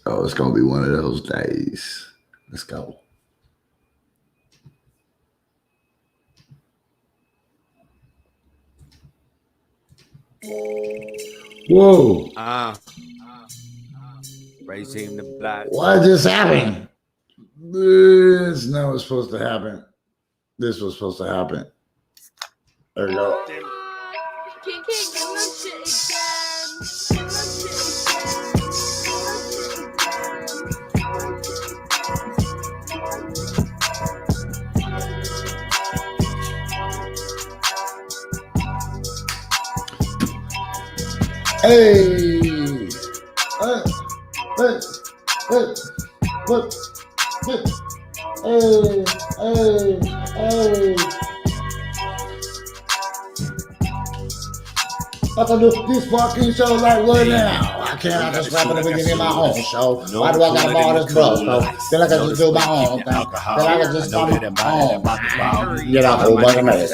Oh, it's gonna be one of those days. Let's go. Whoa! Regime the black. What just happened? This never was supposed to happen. This was supposed to happen. There we go. Hey! Hey! I can do this fucking show like what now? I can't just rap at the beginning of my own show. Why do I gotta borrow this bro? Then I can just do my own thing. Then I can just do my own. Get out, whole bunch of minutes.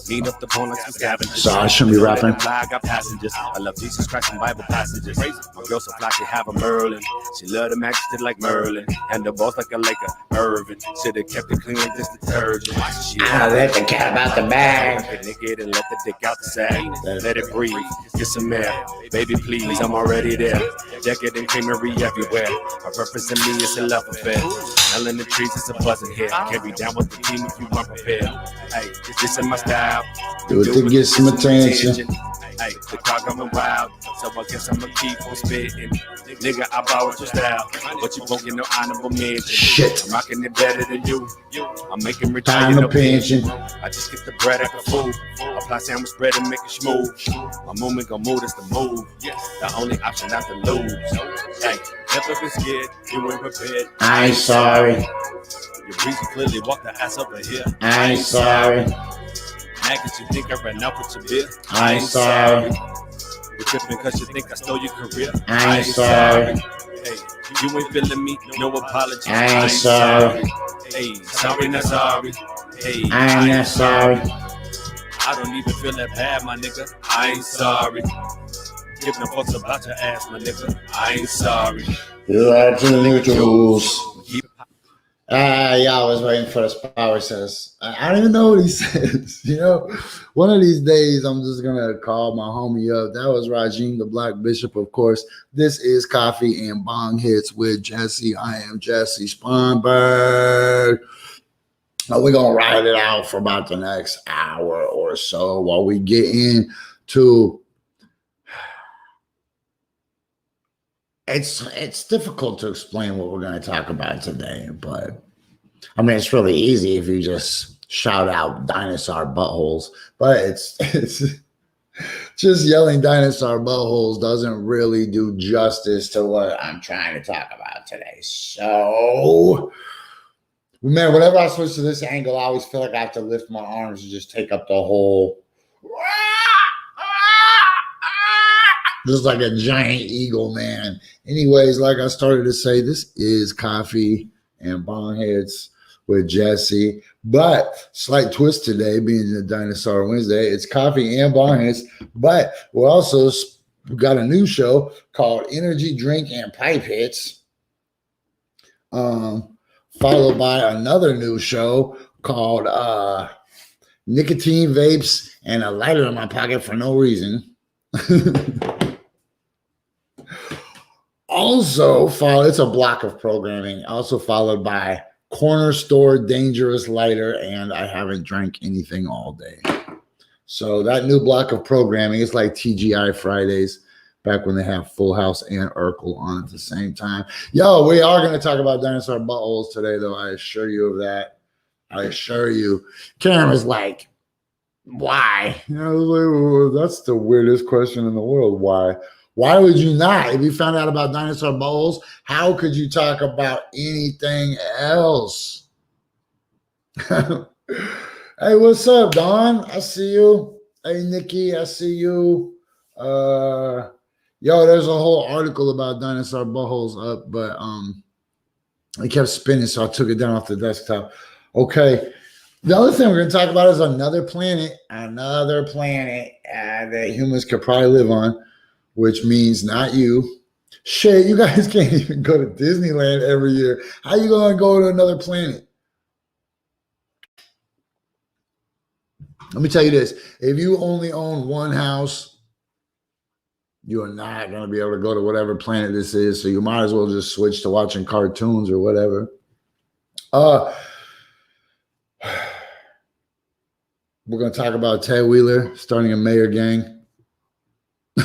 Meet up the phone like some scavengers. So I shouldn't be rapping. I got passengers. I love Jesus Christ and Bible passages. My girl so fly, she have a Merlin. She love the majesty like Merlin. And the boss like a Laker, Irvin. Should've kept it clean like this detergent. I let the cat out the bag. Naked and let the dick out the sack. Let it breathe. Get some air. Baby, please, I'm already there. Jacket and creamery everywhere. My purpose in me is a love affair. Hell in the trees, it's a buzzing here. Can't be down with the team if you weren't prepared. Hey, this is my style. Do it to get some attention. Hey, the crowd coming wild, so I guess I'ma keep on spitting. Nigga, I borrowed your style, but you won't get no honorable mention. Shit. I'm rocking it better than you. I'm making Time retire to no pension. I just get the bread like a fool. Apply sandwich bread and make it smooth. My movement gon' move, that's the move. The only option not to lose. Hey, never been scared, you ain't prepared. I ain't sorry. Your breezy clearly walk the ass over here. I ain't sorry. Cause you think I ran out with your beer. I ain't sorry. You're tripping cause you think I stole your career. I ain't sorry. Hey, you ain't feeling me, no apologies. I ain't sorry. Hey, sorry, not sorry. Hey, I ain't that sorry. I don't even feel that bad, my nigga. I ain't sorry. Give no fucks about your ass, my nigga. I ain't sorry. You are to the neutrals. Y'all was waiting for the power says. I don't even know what he says. You know, one of these days I'm just gonna call my homie up. That was Rajim, the Black Bishop, of course. This is Coffee and Bong Hits with Jessie. I am Jessie Sponberg. We're gonna ride it out for about the next hour or so while we get into. It's difficult to explain what we're going to talk about today, but I mean, it's really easy if you just shout out dinosaur buttholes, but it's just yelling dinosaur buttholes doesn't really do justice to what I'm trying to talk about today. So, man, whenever I switch to this angle, I always feel like I have to lift my arms and just take up the whole. Just like a giant eagle, man. Anyways, like I started to say, this is Coffee and Bong Hits with Jessie. But slight twist today, being the Dinosaur Wednesday, it's Coffee and Bong Hits. But we're also got a new show called Energy Drink and Pipe Hits. Followed by another new show called Nicotine Vapes and a Lighter in My Pocket for No Reason. Also, it's a block of programming. Also followed by Corner Store Dangerous Lighter and I Haven't Drank Anything All Day. So that new block of programming is like TGI Fridays, back when they have Full House and Urkel on at the same time. Yo, we are going to talk about dinosaur buttholes today, though. I assure you of that. I assure you. Karen was like, why? You know, like, well, that's the weirdest question in the world. Why? Why would you not? If you found out about dinosaur buttholes, how could you talk about anything else? Hey, what's up, Don? I see you. Hey, Nikki, I see you. Yo, there's a whole article about dinosaur buttholes up, but it kept spinning, so I took it down off the desktop. Okay. The other thing we're going to talk about is another planet that humans could probably live on, which means not you, Shit, you guys can't even go to Disneyland every year. How you going to go to another planet? Let me tell you this. If you only own one house, you are not going to be able to go to whatever planet this is. So you might as well just switch to watching cartoons or whatever. We're going to talk about Ted Wheeler starting a mayor gang. I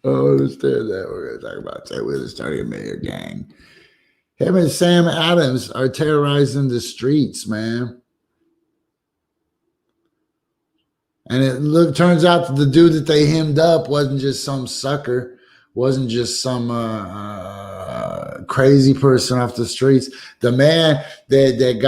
understand that. We're going to talk about Ted Wheeler starting a mayor gang. Him and Sam Adams are terrorizing the streets, man. And it turns out that the dude that they hemmed up wasn't just some sucker, wasn't just some crazy person off the streets. The man that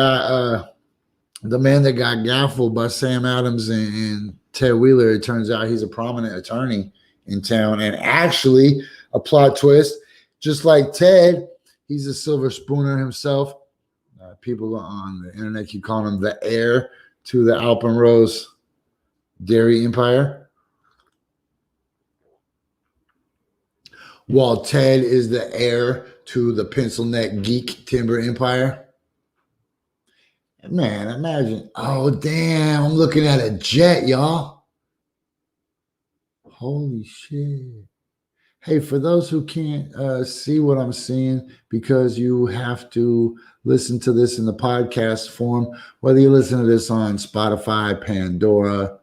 got gaffled by Sam Adams and Ted Wheeler, it turns out he's a prominent attorney in town. And actually, a plot twist, just like Ted, he's a silver spooner himself. People on the internet keep calling him the heir to the Alpenrose dairy empire, while Ted is the heir to the pencil neck geek timber empire. Man, imagine. Oh, damn. I'm looking at a jet, y'all. Holy shit. Hey, for those who can't see what I'm seeing, because you have to listen to this in the podcast form, whether you listen to this on Spotify, Pandora,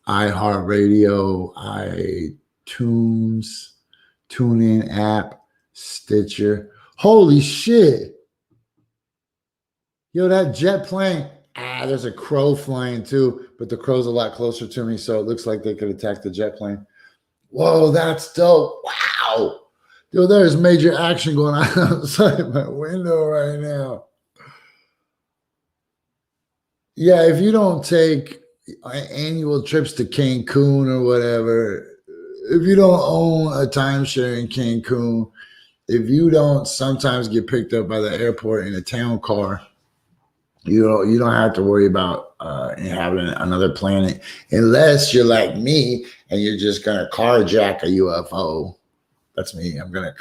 iHeartRadio, iTunes, TuneIn app, Stitcher. Holy shit. Yo, that jet plane. There's a crow flying too, but the crow's a lot closer to me, so it looks like they could attack the jet plane. Whoa, that's dope. Wow. Yo, there's major action going on outside my window right now. Yeah, if you don't take annual trips to Cancun or whatever, if you don't own a timeshare in Cancun, if you don't sometimes get picked up by the airport in a town car, you don't have to worry about inhabiting another planet unless you're like me and you're just gonna carjack a UFO. That's me. I'm gonna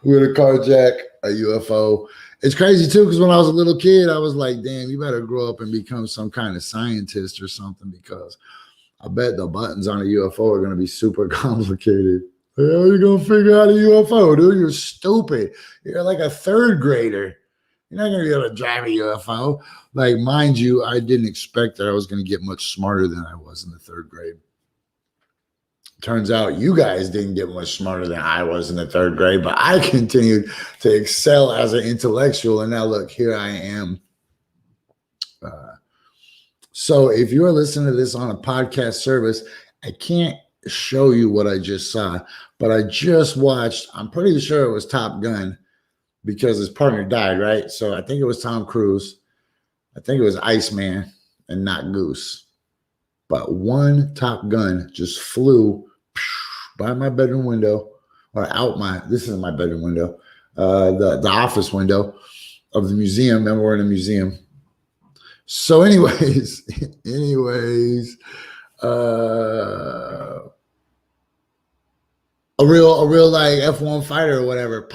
carjack a UFO. It's crazy too, because when I was a little kid, I was like, damn, you better grow up and become some kind of scientist or something, because I bet the buttons on a UFO are going to be super complicated. How are you going to figure out a UFO, dude? You're stupid. You're like a third grader. You're not going to be able to drive a UFO. Like, mind you, I didn't expect that I was going to get much smarter than I was in the third grade. Turns out you guys didn't get much smarter than I was in the third grade, but I continued to excel as an intellectual. And now look, here I am. So if you're listening to this on a podcast service, I can't show you what I just saw, but I just watched, I'm pretty sure it was Top Gun, because his partner died, right? So I think it was Tom Cruise. I think it was Iceman and not Goose. But one Top Gun just flew by my bedroom window, or this is my bedroom window, the office window of the museum. Remember, we're in a museum. So anyways, a real like F1 fighter or whatever.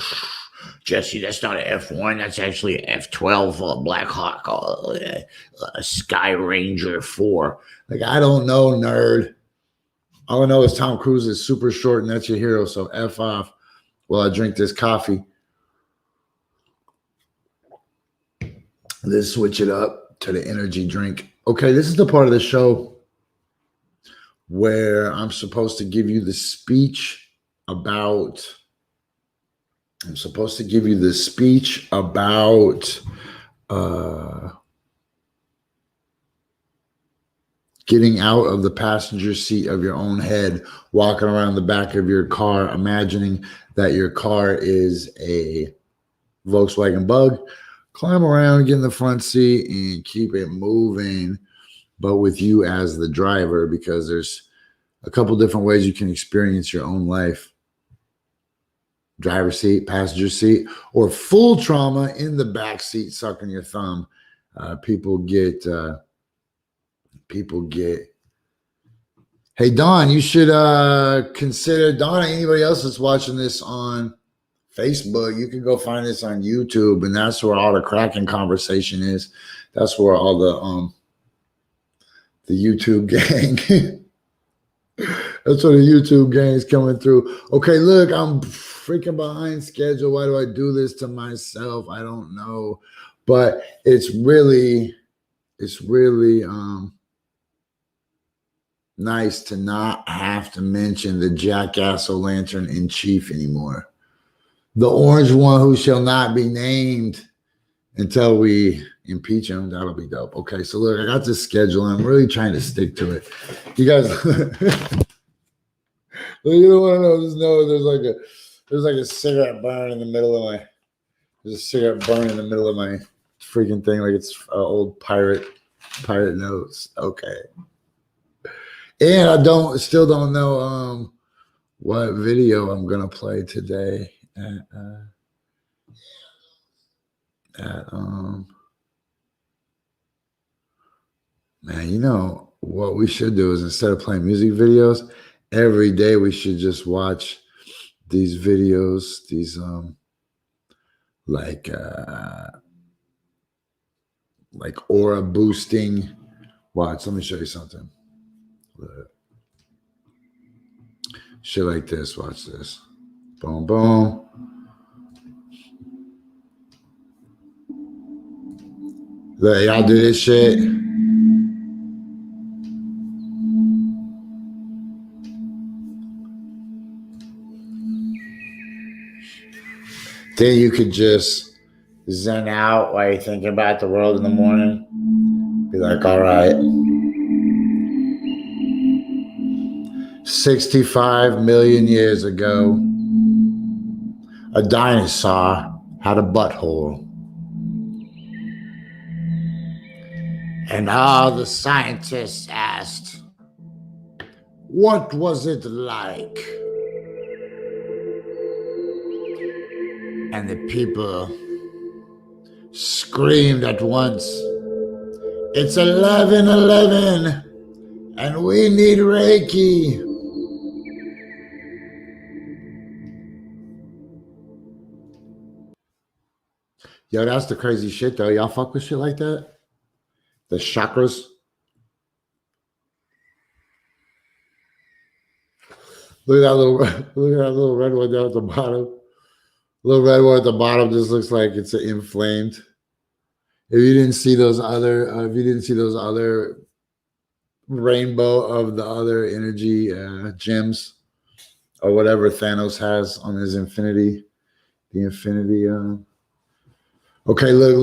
Jessie, that's not an F1. That's actually an F12 Black Hawk, a Sky Ranger 4. Like, I don't know, nerd. All I know is Tom Cruise is super short, and that's your hero, so F off while I drink this coffee. Let's switch it up to the energy drink. Okay, this is the part of the show where I'm supposed to give you the speech about getting out of the passenger seat of your own head, walking around the back of your car, imagining that your car is a Volkswagen Bug. Climb around, get in the front seat, and keep it moving, but with you as the driver, because there's a couple different ways you can experience your own life. Driver seat, passenger seat, or full trauma in the back seat, sucking your thumb. People get Hey, Don, you should consider, Don, anybody else that's watching this on Facebook, you can go find this on YouTube, and that's where all the cracking conversation is. That's where all the YouTube gang. That's where the YouTube gang is coming through. Okay, look, I'm freaking behind schedule. Why do I do this to myself? I don't know. But it's really nice to not have to mention the jackass lantern in chief anymore. The orange one who shall not be named until we impeach him. That'll be dope. Okay, so look, I got this schedule, and I'm really trying to stick to it. You guys, you don't want to know, just know there's like a cigarette burn in the middle of my, there's a cigarette burn in the middle of my freaking thing, like it's old pirate notes. Okay. And I still don't know what video I'm gonna play today man, you know what we should do is, instead of playing music videos every day, we should just watch these videos, these like aura boosting. Watch, let me show you something. Shit like this. Watch this. Boom, boom. Look, y'all do this shit. Then you could just zen out while you're thinking about the world in the morning. Be like, all right. 65 million years ago, a dinosaur had a butthole. And all the scientists asked, what was it like? And the people screamed at once, it's 11:11, and we need Reiki. Yo, that's the crazy shit, though. Y'all fuck with shit like that? The chakras? Look at that little red one down at the bottom. Little red one at the bottom just looks like it's inflamed. If you didn't see those other, rainbow of the other energy gems, or whatever Thanos has on his infinity, the infinity. Okay, look.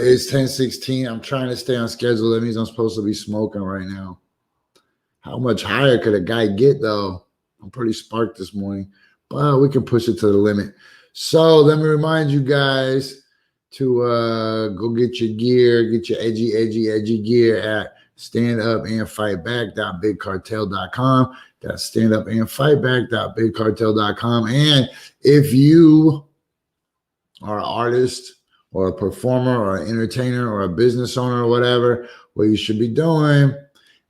It's 10:16. I'm trying to stay on schedule. That means I'm supposed to be smoking right now. How much higher could a guy get, though? I'm pretty sparked this morning, but we can push it to the limit. So let me remind you guys to go get your gear, get your edgy gear at standupandfightback.bigcartel.com. That's standupandfightback.bigcartel.com. And if you are an artist or a performer or an entertainer or a business owner or whatever, what you should be doing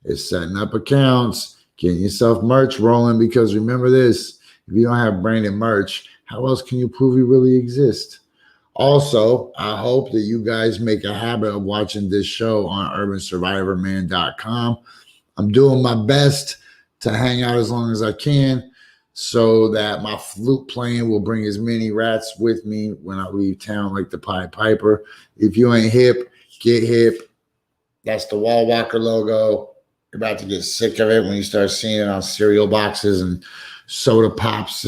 is setting up accounts, getting yourself merch rolling, because remember this, if you don't have branded merch, how else can you prove you really exist? Also, I hope that you guys make a habit of watching this show on urbansurvivorman.com. I'm doing my best to hang out as long as I can so that my flute playing will bring as many rats with me when I leave town, like the Pied Piper. If you ain't hip, get hip. That's the Wall Walker logo. You're about to get sick of it when you start seeing it on cereal boxes and soda pops.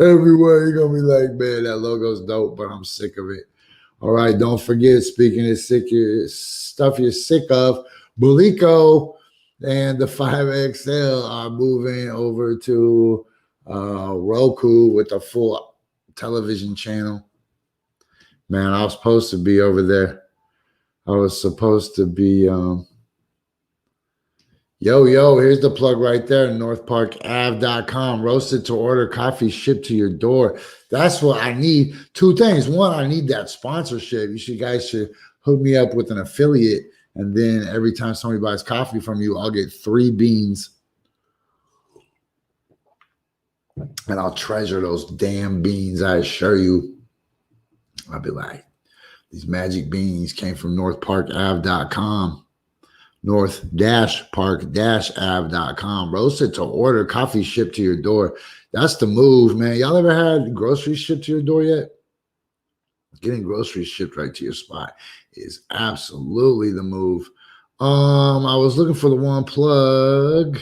Everywhere. You're going to be like, man, that logo's dope, but I'm sick of it. All right, don't forget, speaking of stuff you're sick of, Bulico and the 5XL are moving over to Roku with a full television channel. Man, I was supposed to be over there. I was supposed to be... Yo, here's the plug right there, northparkave.com. Roasted to order coffee shipped to your door. That's what I need. Two things. One, I need that sponsorship. You guys should hook me up with an affiliate And then every time somebody buys coffee from you, I'll get 3 beans. And I'll treasure those damn beans, I assure you. I'll be like, these magic beans came from northparkave.com. north-park-ave.com. Roasted to order, coffee shipped to your door. That's the move, man. Y'all ever had groceries shipped to your door yet? Getting groceries shipped right to your spot is absolutely the move. I was looking for the one plug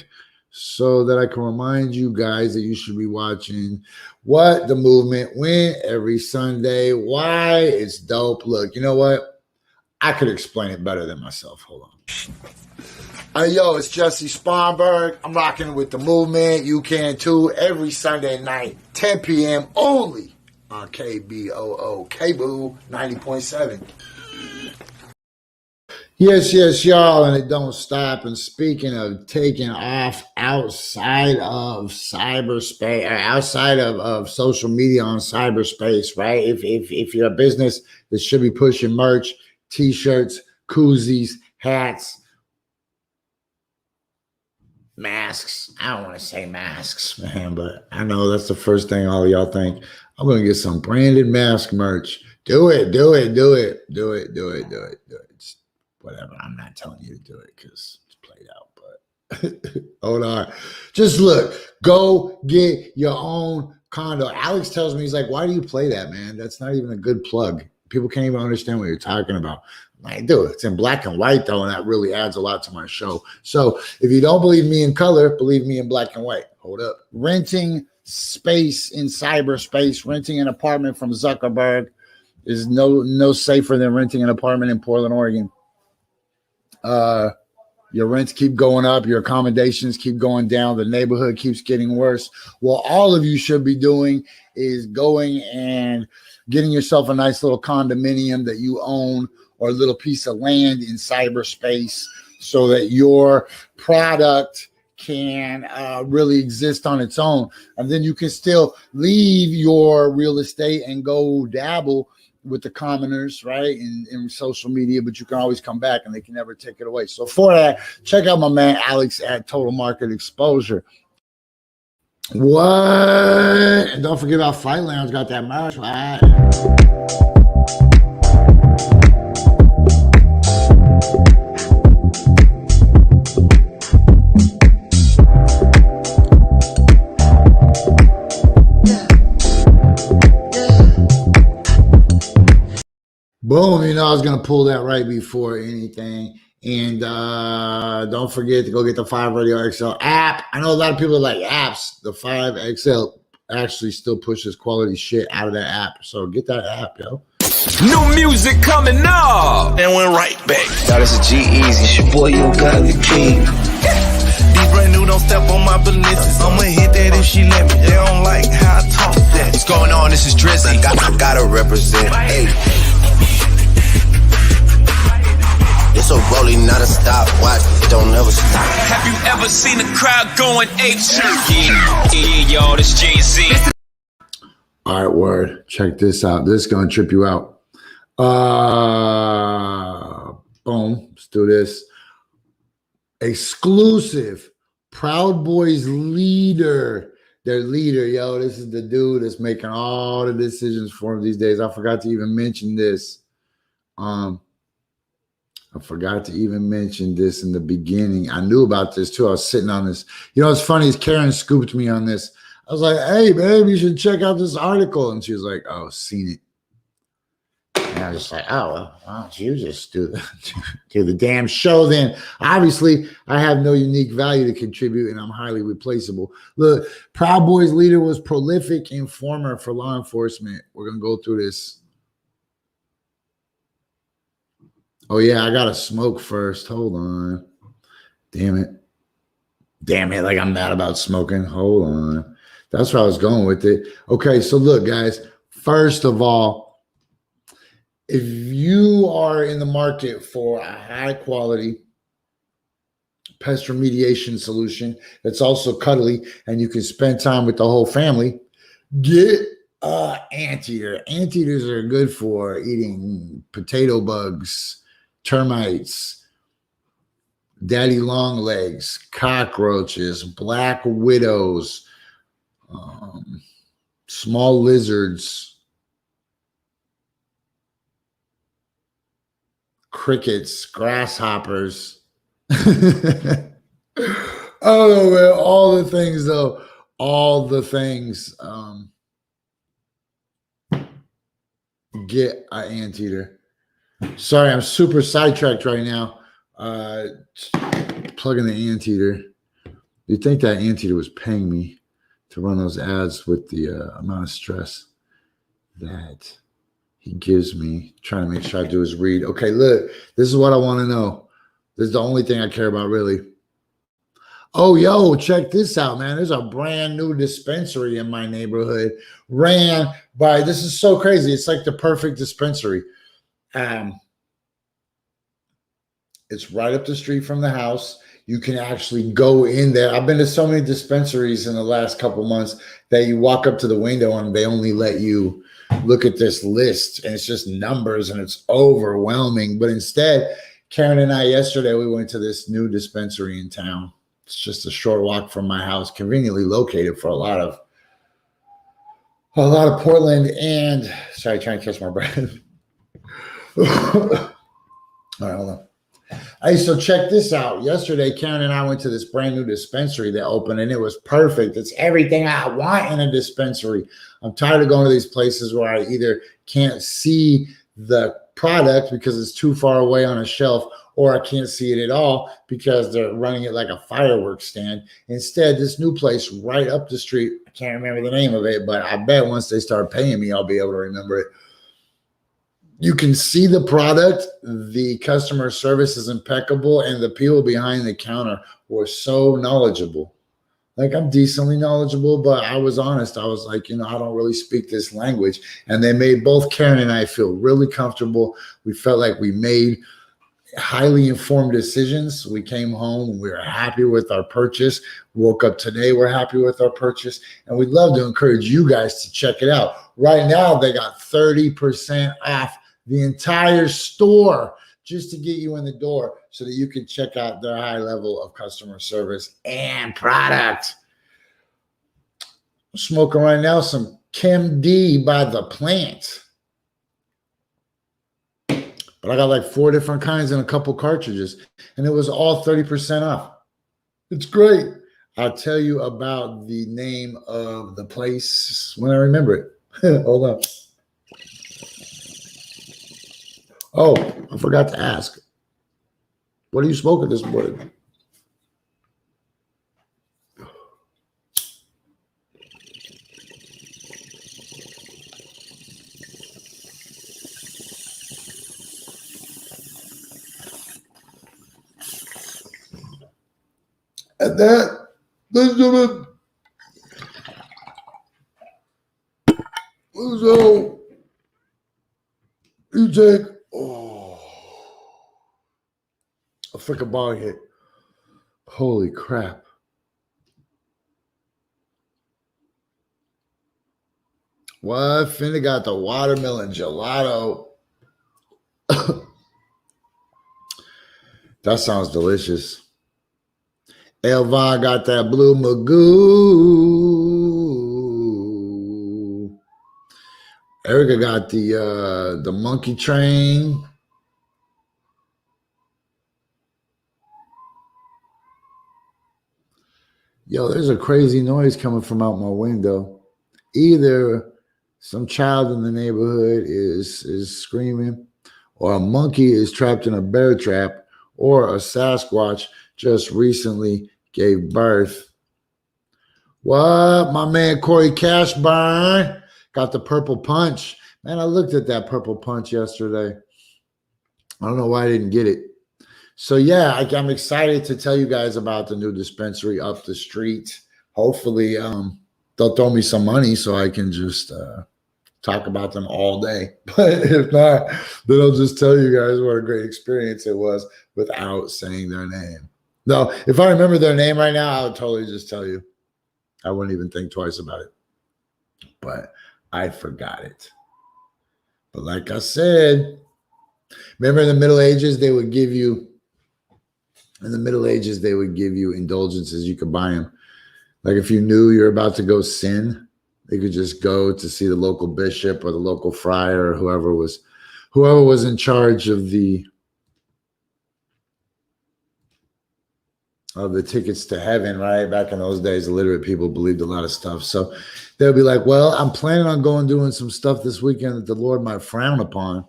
so that I can remind you guys that you should be watching What the Movement When every Sunday. Why? It's dope. Look, you know what? I could explain it better than myself. Hold on. Hey, yo, it's Jessie Sponberg. I'm rocking with the movement. You can too. Every Sunday night, 10 p.m. only on KBOO, KBOO 90.7. Yes, y'all, and it don't stop. And speaking of taking off outside of cyberspace, or outside of social media on cyberspace, right? If you're a business that should be pushing merch, t-shirts, koozies, hats, masks. I don't want to say masks, man, but I know that's the first thing all of y'all think. I'm going to get some branded mask merch. Do it. Just whatever. I'm not telling you to do it because it's played out, but hold on. Just look, go get your own condo. Alex tells me, he's like, why do you play that, man? That's not even a good plug. People can't even understand what you're talking about. I'm like, dude, it's in black and white, though, and that really adds a lot to my show. So if you don't believe me in color, believe me in black and white. Hold up. Renting space in cyberspace, renting an apartment from Zuckerberg is no safer than renting an apartment in Portland, Oregon. Your rents keep going up, your accommodations keep going down, the neighborhood keeps getting worse. Well, all of you should be doing is going and getting yourself a nice little condominium that you own, or a little piece of land in cyberspace, so that your product can really exist on its own. And then you can still leave your real estate and go dabble with the commoners, right, in social media, but you can always come back and they can never take it away. So for that, check out my man Alex at Total Market Exposure. What? And don't forget about Fight Lounge, got that merch, right? Boom, you know, I was going to pull that right before anything. And don't forget to go get the 5 Radio XL app. I know a lot of people are like apps. The 5 XL actually still pushes quality shit out of that app. So get that app, yo. New music coming up. And went right back. Now this is G-Eazy. It's your boy, you got the king. These brand new don't step on my business. I'ma hit that if she let me. They don't like how I talk that. What's going on? This is Drizzy. I gotta represent. Hey. It's a rolling, not a stopwatch. Don't ever stop. Have you ever seen a crowd going apeshit? Yeah, y'all, this Jay-Z. All right, word. Check this out. This is going to trip you out. Boom. Let's do this. Exclusive. Proud Boys leader. Their leader, yo. This is the dude that's making all the decisions for him these days. I forgot to even mention this. I forgot to even mention this in the beginning. I knew about this too. I was sitting on this. You know, what's funny is Karen scooped me on this. I was like, hey, babe, you should check out this article. And she was like, oh, seen it. And I was just like, oh, well, why don't you just do the damn show then? Obviously, I have no unique value to contribute, and I'm highly replaceable. Look, Proud Boys leader was prolific informer for law enforcement. We're going to go through this. Oh, yeah, I got to smoke first. Hold on. Damn it. Like I'm mad about smoking. Hold on. That's where I was going with it. Okay, so look, guys. First of all, if you are in the market for a high-quality pest remediation solution that's also cuddly and you can spend time with the whole family, get anteater. Anteaters are good for eating potato bugs, termites, daddy long legs, cockroaches, black widows, small lizards, crickets, grasshoppers. I don't know, man. All the things, though. All the things get an anteater. Sorry, I'm super sidetracked right now. Plugging the anteater. You'd think that anteater was paying me to run those ads with the amount of stress that he gives me, trying to make sure I do his read. Okay, look, this is what I want to know. This is the only thing I care about, really. Oh, yo, check this out, man. There's a brand new dispensary in my neighborhood. Ran by, this is so crazy. It's like the perfect dispensary. It's right up the street from the house. You can actually go in there. I've been to so many dispensaries in the last couple months that you walk up to the window and they only let you look at this list, and it's just numbers and it's overwhelming. But instead, Karen and I yesterday, we went to this new dispensary in town. It's just a short walk from my house, conveniently located for a lot of Portland. And sorry, trying to catch my breath. All right, hold on. Hey, so check this out. Yesterday, Karen and I went to this brand new dispensary that opened, and it was perfect. It's everything I want in a dispensary. I'm tired of going to these places where I either can't see the product because it's too far away on a shelf, or I can't see it at all because they're running it like a fireworks stand. Instead, this new place right up the street, I can't remember the name of it, but I bet once they start paying me, I'll be able to remember it. You can see the product. The customer service is impeccable, and the people behind the counter were so knowledgeable. Like, I'm decently knowledgeable, but I was honest. I was like, I don't really speak this language. And they made both Karen and I feel really comfortable. We felt like we made highly informed decisions. We came home, we were happy with our purchase. Woke up today, we're happy with our purchase. And we'd love to encourage you guys to check it out. Right now, they got 30% off the entire store just to get you in the door so that you can check out their high level of customer service and product. I'm smoking right now some Chem D by the plant. But I got like 4 different kinds and a couple cartridges, and it was all 30% off. It's great. I'll tell you about the name of the place when I remember it. Hold on. Oh, I forgot to ask. What are you smoking this morning? And that, ladies and gentlemen, so you take a freaking bong hit. Holy crap. What? Finna got the watermelon gelato. That sounds delicious. Elvon got that blue magoo. Erica got the monkey train. Yo, there's a crazy noise coming from out my window. Either some child in the neighborhood is screaming, or a monkey is trapped in a bear trap, or a Sasquatch just recently gave birth. What? My man Corey Cashburn got the purple punch. Man, I looked at that purple punch yesterday. I don't know why I didn't get it. So yeah, I'm excited to tell you guys about the new dispensary up the street. Hopefully they'll throw me some money so I can just talk about them all day. But if not, then I'll just tell you guys what a great experience it was without saying their name. No, if I remember their name right now, I would totally just tell you. I wouldn't even think twice about it. But I forgot it. But like I said, remember in the Middle Ages, they would give you In the Middle Ages, they would give you indulgences. You could buy them. Like if you knew you're about to go sin, they could just go to see the local bishop or the local friar or whoever was in charge of the tickets to heaven, right? Back in those days, illiterate people believed a lot of stuff. So they'll be like, well, I'm planning on doing some stuff this weekend that the Lord might frown upon.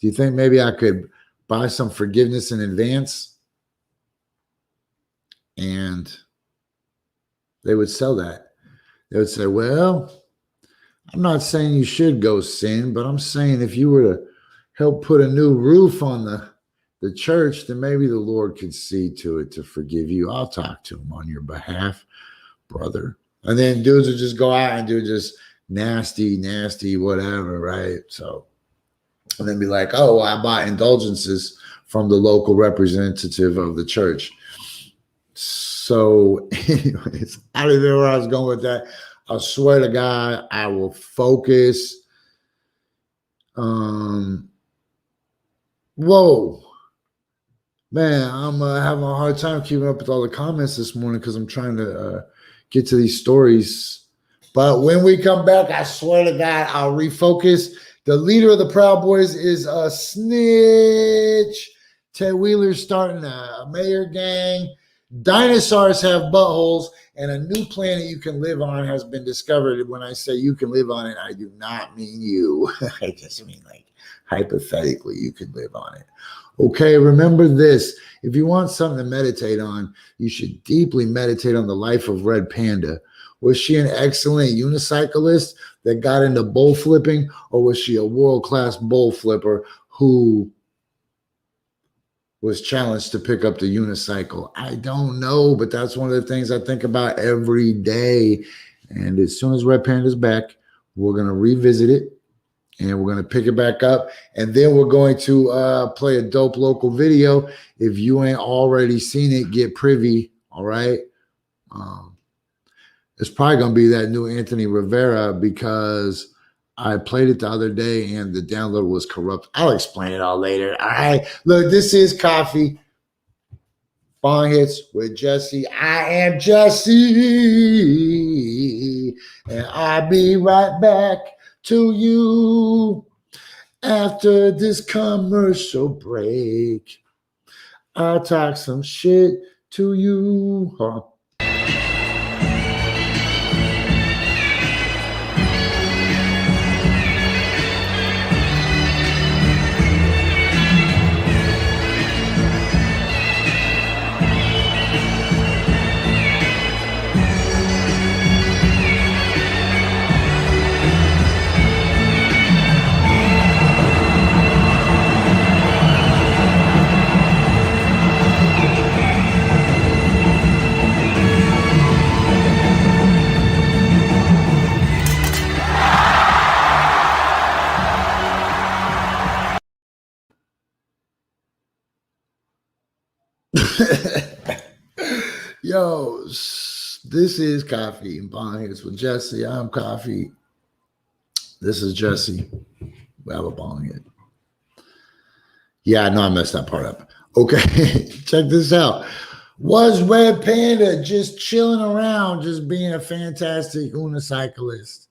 Do you think maybe I could buy some forgiveness in advance? And they would sell that. They would say, well, I'm not saying you should go sin, but I'm saying if you were to help put a new roof on the church, then maybe the Lord could see to it to forgive you. I'll talk to him on your behalf, brother. And then dudes would just go out and do just nasty, whatever, right? So, and then be like, oh, well, I bought indulgences from the local representative of the church. So, anyways, I didn't know where I was going with that. I swear to God, I will focus. Whoa. Man, I'm having a hard time keeping up with all the comments this morning because I'm trying to get to these stories. But when we come back, I swear to God, I'll refocus. The leader of the Proud Boys is a snitch. Ted Wheeler's starting a mayor gang. Dinosaurs have buttholes, and a new planet you can live on has been discovered. When I say you can live on it, I do not mean you. I just mean like hypothetically you can live on it. Okay, remember this. If you want something to meditate on, you should deeply meditate on the life of Red Panda. Was she an excellent unicyclist that got into bull flipping, or was she a world-class bull flipper who was challenged to pick up the unicycle? I don't know, but that's one of the things I think about every day. And as soon as Red Panda's back, we're going to revisit it and we're going to pick it back up. And then we're going to play a dope local video. If you ain't already seen it, get privy. All right. It's probably going to be that new Anthony Rivera because I played it the other day and the download was corrupt. I'll explain it all later. All right. Look, this is Coffee Bong Hits with Jessie. I am Jessie. And I'll be right back to you after this commercial break. I'll talk some shit to you. Huh? Yo, this is Coffee and Bong Hits with Jessie. I'm Coffee. This is Jessie. We have a bong hit. Yeah, I know I messed that part up. Okay, check this out. Was Red Panda just chilling around, just being a fantastic unicyclist?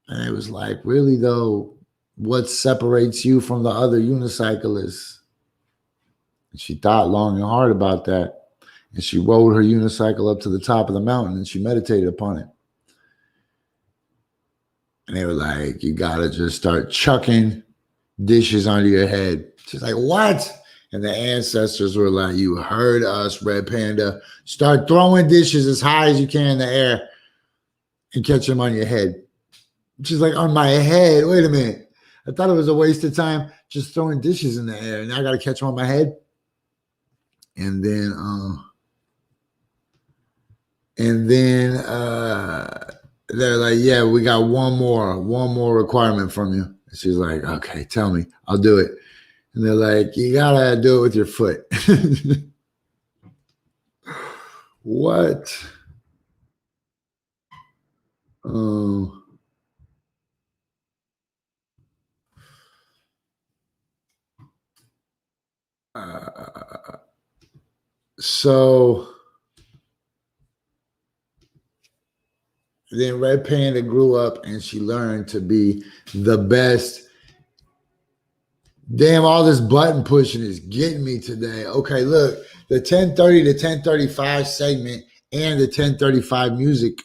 And it was like, really though, what separates you from the other unicyclists? And she thought long and hard about that. And she rode her unicycle up to the top of the mountain and she meditated upon it. And they were like, you got to just start chucking dishes onto your head. She's like, what? And the ancestors were like, you heard us, Red Panda. Start throwing dishes as high as you can in the air and catch them on your head. She's like, on my head? Wait a minute. I thought it was a waste of time just throwing dishes in the air. And now I got to catch them on my head. And then they're like, yeah, we got one more requirement from you. And she's like, okay, tell me, I'll do it. And they're like, you gotta do it with your foot. What? Oh. So then Red Panda grew up and she learned to be the best. Damn, all this button pushing is getting me today. Okay, look, the 10:30 to 10:35 segment and the 10:35 music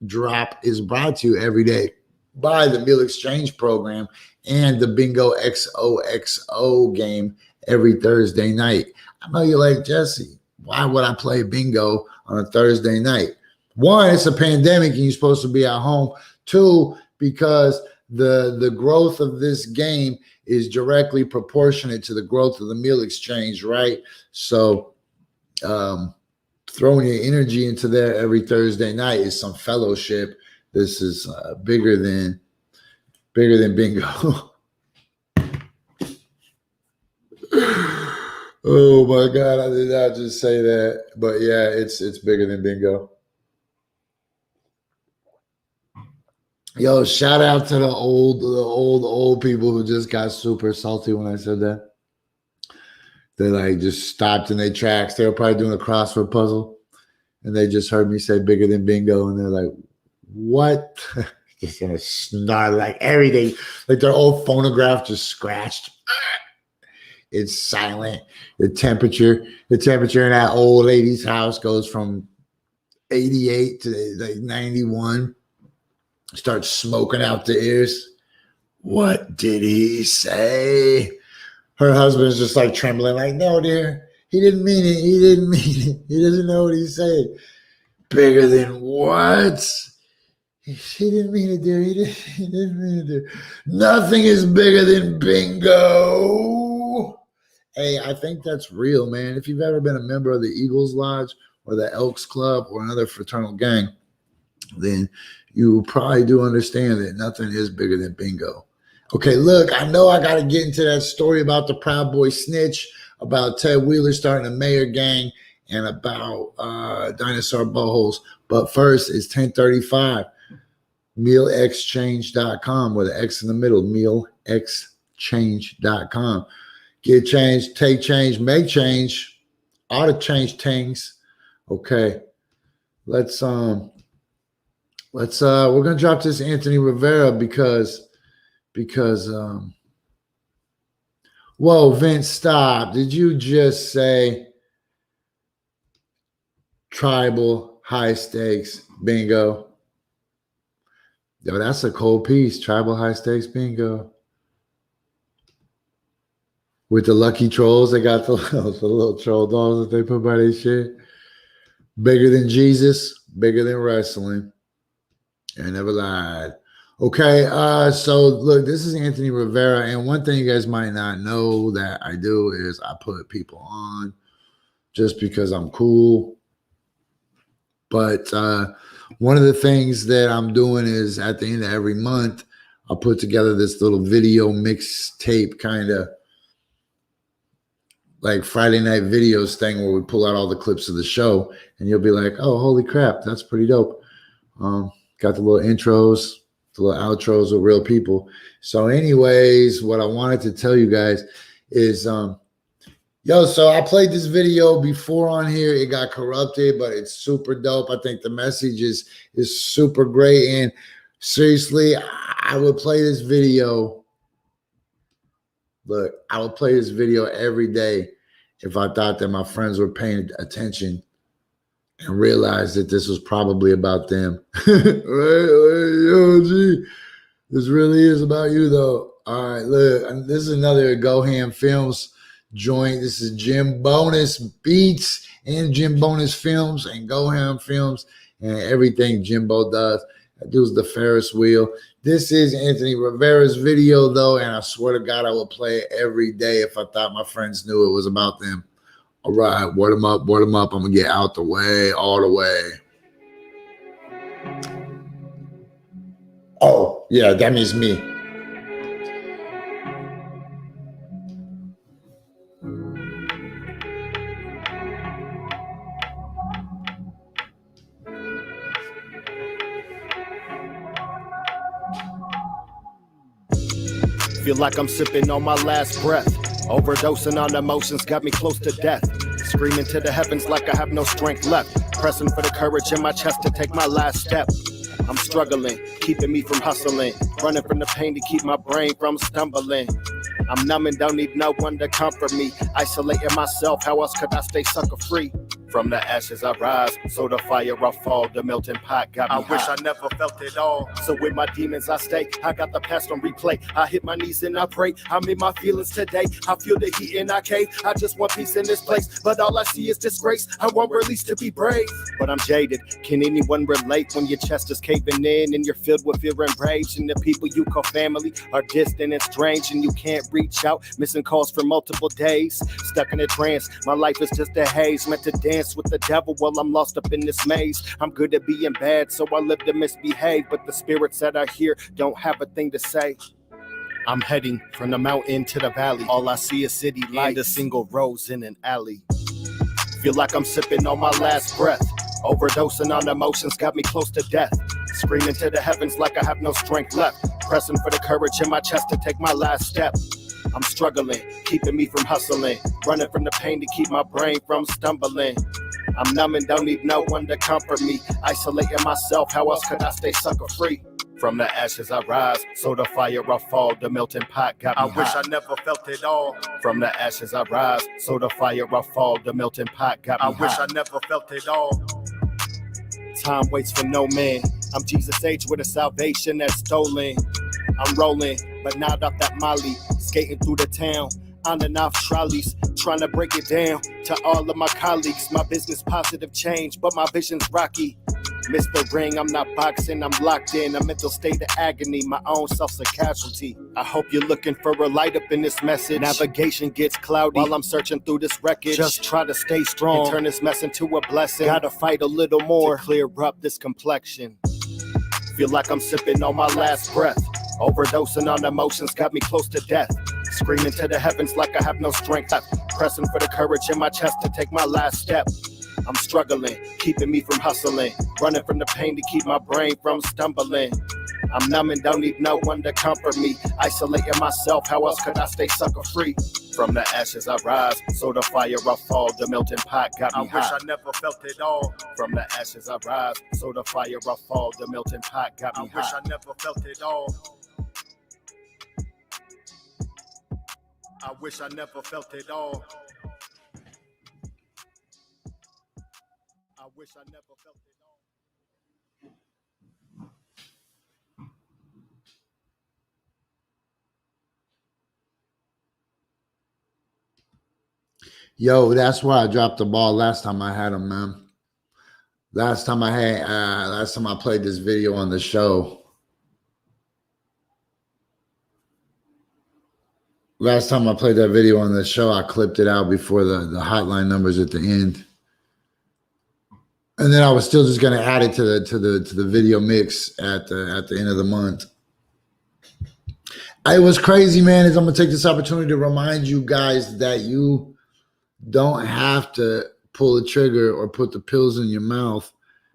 drop is brought to you every day by the Meal Exchange program and the Bingo XOXO game every Thursday night. I know you're like, Jesse, why would I play bingo on a Thursday night? One, it's a pandemic and you're supposed to be at home. Two, because the growth of this game is directly proportionate to the growth of the Meal Exchange, right? So throwing your energy into there every Thursday night is some fellowship. This is bigger than bingo. Oh my God, I did not just say that. But yeah, it's bigger than bingo. Yo, shout out to the old people who just got super salty when I said that. They like just stopped in their tracks. They were probably doing a crossword puzzle and they just heard me say bigger than bingo. And they're like, what? Just gonna snarl like everything. Like their old phonograph just scratched. It's silent. The temperature in that old lady's house goes from 88 to like 91. Starts smoking out the ears. What did he say? Her husband's just like trembling, like, no, dear, he didn't mean it. He didn't mean it. He doesn't know what he said. Bigger than what? He didn't mean it, dear. He didn't mean it, dear. Nothing is bigger than bingo. Hey, I think that's real, man. If you've ever been a member of the Eagles Lodge or the Elks Club or another fraternal gang, then you probably do understand that nothing is bigger than bingo. Okay, look, I know I got to get into that story about the Proud Boy snitch, about Ted Wheeler starting a mayor gang, and about dinosaur buttholes. But first, it's 10:35. Mealexchange.com with an X in the middle. Mealexchange.com. Get change, take change, make change. Ought to change things. Okay, let's we're gonna drop this Anthony Rivera because whoa, Vince, stop. Did you just say tribal high stakes bingo? Yo, that's a cold piece. Tribal high stakes bingo. With the lucky trolls, they got the little troll dolls that they put by their shit. Bigger than Jesus, bigger than wrestling. I never lied. Okay, so look, this is Anthony Rivera, and one thing you guys might not know that I do is I put people on just because I'm cool. But one of the things that I'm doing is at the end of every month, I'll put together this little video mixtape kind of like Friday night videos thing where we pull out all the clips of the show, and you'll be like, oh, holy crap, that's pretty dope. Got the little intros, the little outros with real people. So anyways, what I wanted to tell you guys is, so I played this video before on here. It got corrupted, but it's super dope. I think the message is super great. And seriously, I would play this video. Look, I would play this video every day if I thought that my friends were paying attention and realized that this was probably about them. Yo, G, this really is about you, though. All right, look, this is another Go Ham Films joint. This is Jim Bonus Beats and Jim Bonus Films and Go Ham Films and everything Jimbo does. That dude's the Ferris wheel. This is Anthony Rivera's video, though, and I swear to God, I would play it every day if I thought my friends knew it was about them. All right, word them up, word them up. I'm going to get out the way, all the way. Oh, yeah, that means me. Feel like I'm sipping on my last breath. Overdosing on emotions got me close to death. Screaming to the heavens like I have no strength left. Pressing for the courage in my chest to take my last step. I'm struggling, keeping me from hustling. Running from the pain to keep my brain from stumbling. I'm numb and don't need no one to comfort me. Isolating myself, how else could I stay sucker free? From the ashes I rise, so the fire I fall. The melting pot got me high. Wish I never felt it all. So with my demons I stay. I got the past on replay. I hit my knees and I pray. I'm in my feelings today. I feel the heat and I cave. I just want peace in this place, but all I see is disgrace. I won't release to be brave, but I'm jaded. Can anyone relate when your chest is caving in and you're filled with fear and rage, and the people you call family are distant and strange, and you can't reach out, missing calls for multiple days, stuck in a trance. My life is just a haze, meant to dance with the devil while I'm lost up in this maze. I'm good at being bad, so I live to misbehave, but the spirits that are here don't have a thing to say. I'm heading from the mountain to the valley. All I see is city lights, a single rose in an alley. Feel like I'm sipping on my last breath. Overdosing on emotions got me close to death. Screaming to the heavens like I have no strength left. Pressing for the courage in my chest to take my last step. I'm struggling, keeping me from hustling. Running from the pain to keep my brain from stumbling. I'm numb and don't need no one to comfort me. Isolating myself, how else could I stay sucker free? From the ashes I rise, so the fire I fall. The melting pot got me high. I wish I never felt it all. From the ashes I rise, so the fire I fall. The melting pot got me high. I wish I never felt it all. Time waits for no man. I'm Jesus H with a salvation that's stolen. I'm rolling, but not off that molly. Skating through the town, on and off trolleys, trying to break it down to all of my colleagues. My business positive change, but my vision's rocky. Miss the ring, I'm not boxing, I'm locked in a mental state of agony. My own self's a casualty. I hope you're looking for a light up in this message. Navigation gets cloudy while I'm searching through this wreckage. Just try to stay strong and turn this mess into a blessing. Gotta fight a little more to clear up this complexion. Feel like I'm sipping on my last breath. Overdosing on emotions got me close to death. Screaming to the heavens like I have no strength left. Pressing for the courage in my chest to take my last step. I'm struggling, keeping me from hustling. Running from the pain to keep my brain from stumbling. I'm numb and don't need no one to comfort me. Isolating myself, how else could I stay sucker free? From the ashes I rise, so the fire I fall. The melting pot got me high. I wish I never felt it all. From the ashes I rise, so the fire I fall. The melting pot got me high. I wish I never felt it all. I wish I never felt it all. I wish I never felt it all. Yo, that's why I dropped the ball last time I had him, man. Last time I played this video on the show. Last time I played that video on the show, I clipped it out before the hotline numbers at the end. And then I was still just going to add it to the video mix at the end of the month. It was crazy, man. I'm going to take this opportunity to remind you guys that you don't have to pull the trigger or put the pills in your mouth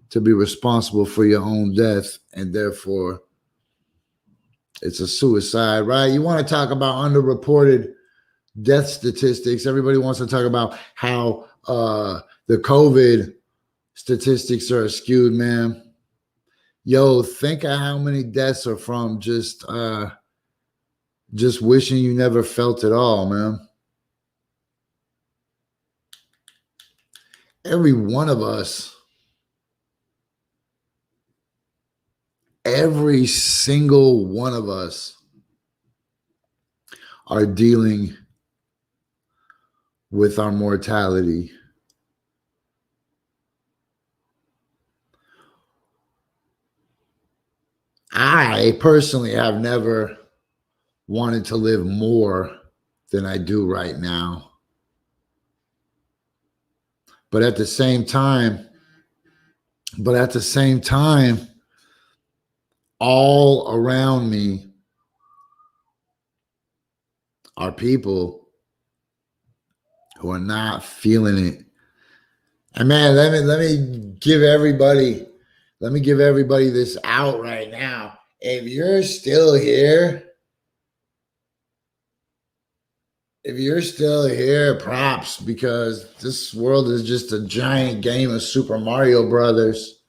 to be responsible for your own death, and therefore it's a suicide, right? You want to talk about underreported death statistics. Everybody wants to talk about how the COVID statistics are skewed, man. Yo, think of how many deaths are from just wishing you never felt it all, man. Every one of us, every single one of us are dealing with our mortality. I personally have never wanted to live more than I do right now. But at the same time, all around me are people who are not feeling it. And man, let me give everybody this out right now. If you're still here, If you're still here, props, because this world is just a giant game of Super Mario Brothers.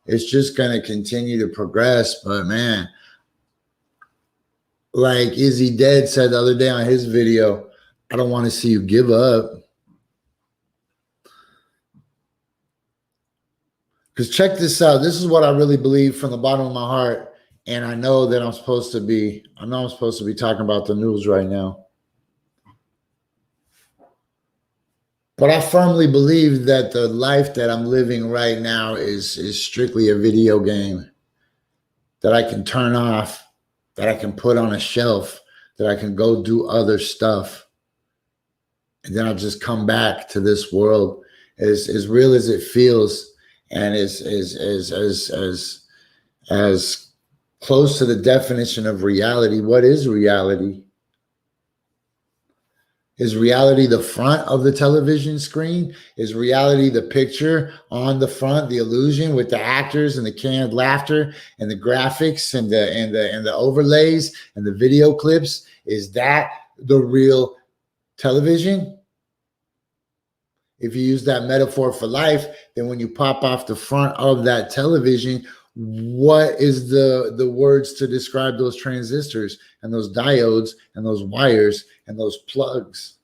It's just going to continue to progress. But man, like Izzy Dead said the other day on his video, I don't want to see you give up. Because check this out. This is what I really believe from the bottom of my heart. And I know that I'm supposed to be talking about the news right now. But I firmly believe that the life that I'm living right now is strictly a video game that I can turn off, that I can put on a shelf, that I can go do other stuff. And then I'll just come back to this world as real as it feels and as close to the definition of reality. What is reality? Is reality the front of the television screen? Is reality the picture on the front, the illusion with the actors and the canned laughter and the graphics and the overlays and the video clips? Is that the real television? If you use that metaphor for life, then when you pop off the front of that television, what is the words to describe those transistors and those diodes and those wires and those plugs?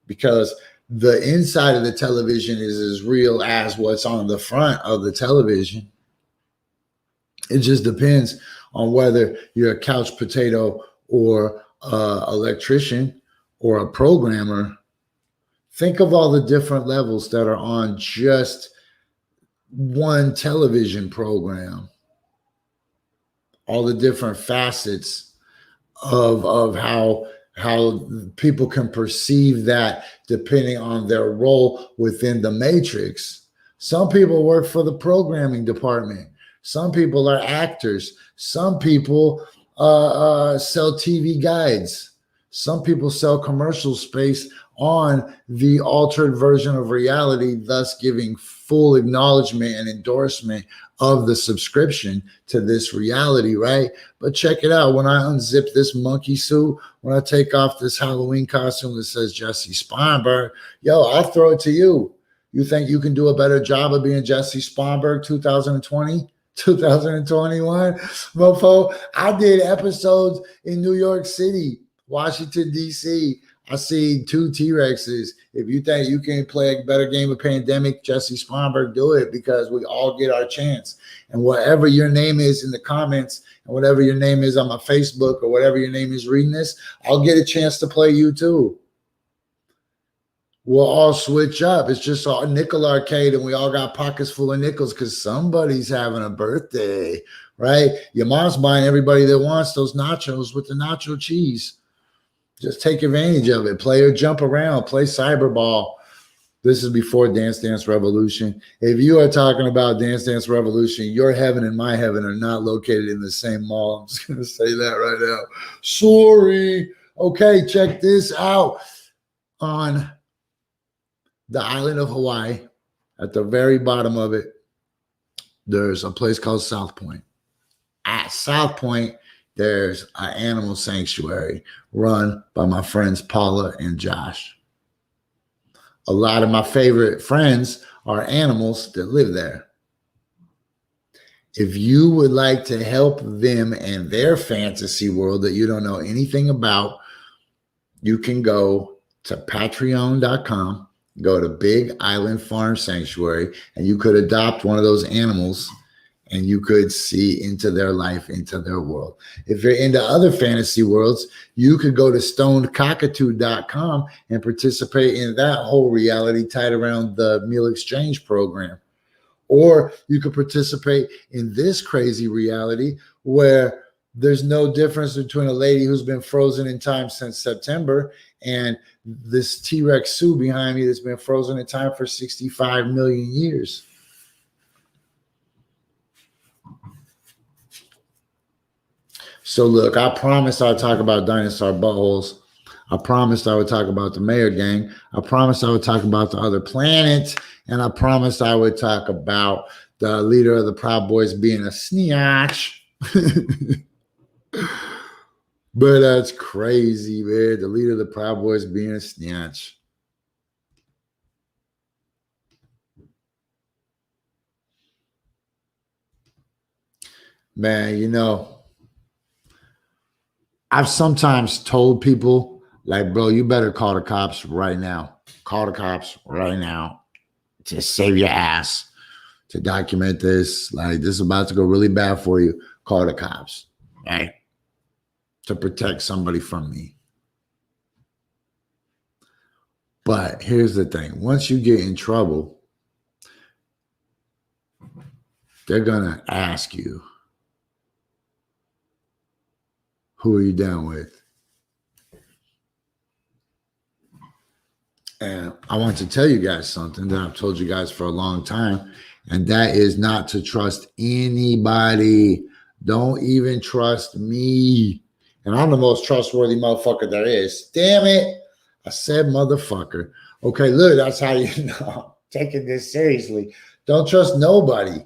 Because the inside of the television is as real as what's on the front of the television. It just depends on whether you're a couch potato or an electrician or a programmer. Think of all the different levels that are on just one television program. All the different facets of how people can perceive that depending on their role within the matrix. Some people work for the programming department. Some people are actors. Some people sell TV guides. Some people sell commercial space on the altered version of reality, thus giving full acknowledgement and endorsement of the subscription to this reality, right? But check it out. When I unzip this monkey suit, when I take off this Halloween costume that says Jessie Sponberg, yo, I'll throw it to you. You think you can do a better job of being Jessie Sponberg 2020? 2021? Mofo, I did episodes in New York City, Washington, D.C. I see 2 T-Rexes. If you think you can play a better game of Pandemic, Jessie Sponberg, do it, because we all get our chance. And whatever your name is in the comments and whatever your name is on my Facebook or whatever your name is reading this, I'll get a chance to play you too. We'll all switch up. It's just a nickel arcade and we all got pockets full of nickels because somebody's having a birthday, right? Your mom's buying everybody that wants those nachos with the nacho cheese. Just take advantage of it. Play or jump around. Play cyberball. This is before Dance Dance Revolution. If you are talking about Dance Dance Revolution, your heaven and my heaven are not located in the same mall. I'm just going to say that right now. Sorry. Okay, check this out. On the island of Hawaii, at the very bottom of it, there's a place called South Point. At South Point, there's an animal sanctuary run by my friends Paula and Josh. A lot of my favorite friends are animals that live there. If you would like to help them and their fantasy world that you don't know anything about, you can go to patreon.com, go to Big Island Farm Sanctuary, and you could adopt one of those animals and you could see into their life, into their world. If you're into other fantasy worlds, you could go to stonedcockatoo.com and participate in that whole reality tied around the meal exchange program. Or you could participate in this crazy reality where there's no difference between a lady who's been frozen in time since September and this T-Rex suit behind me that's been frozen in time for 65 million years. So look, I promised I'd talk about dinosaur buttholes. I promised I would talk about the Mayor Gang. I promised I would talk about the other planets. And I promised I would talk about the leader of the Proud Boys being a snatch. But that's crazy, man. The leader of the Proud Boys being a snatch. Man, you know, I've sometimes told people, like, bro, you better call the cops right now. Call the cops right now. Just save your ass to document this. Like, this is about to go really bad for you. Call the cops, right? To protect somebody from me. But here's the thing. Once you get in trouble, they're going to ask you, who are you down with? And I want to tell you guys something that I've told you guys for a long time, and that is not to trust anybody. Don't even trust me. And I'm the most trustworthy motherfucker there is. Damn it. I said motherfucker. Okay, look, that's how you know. Taking this seriously. Don't trust nobody.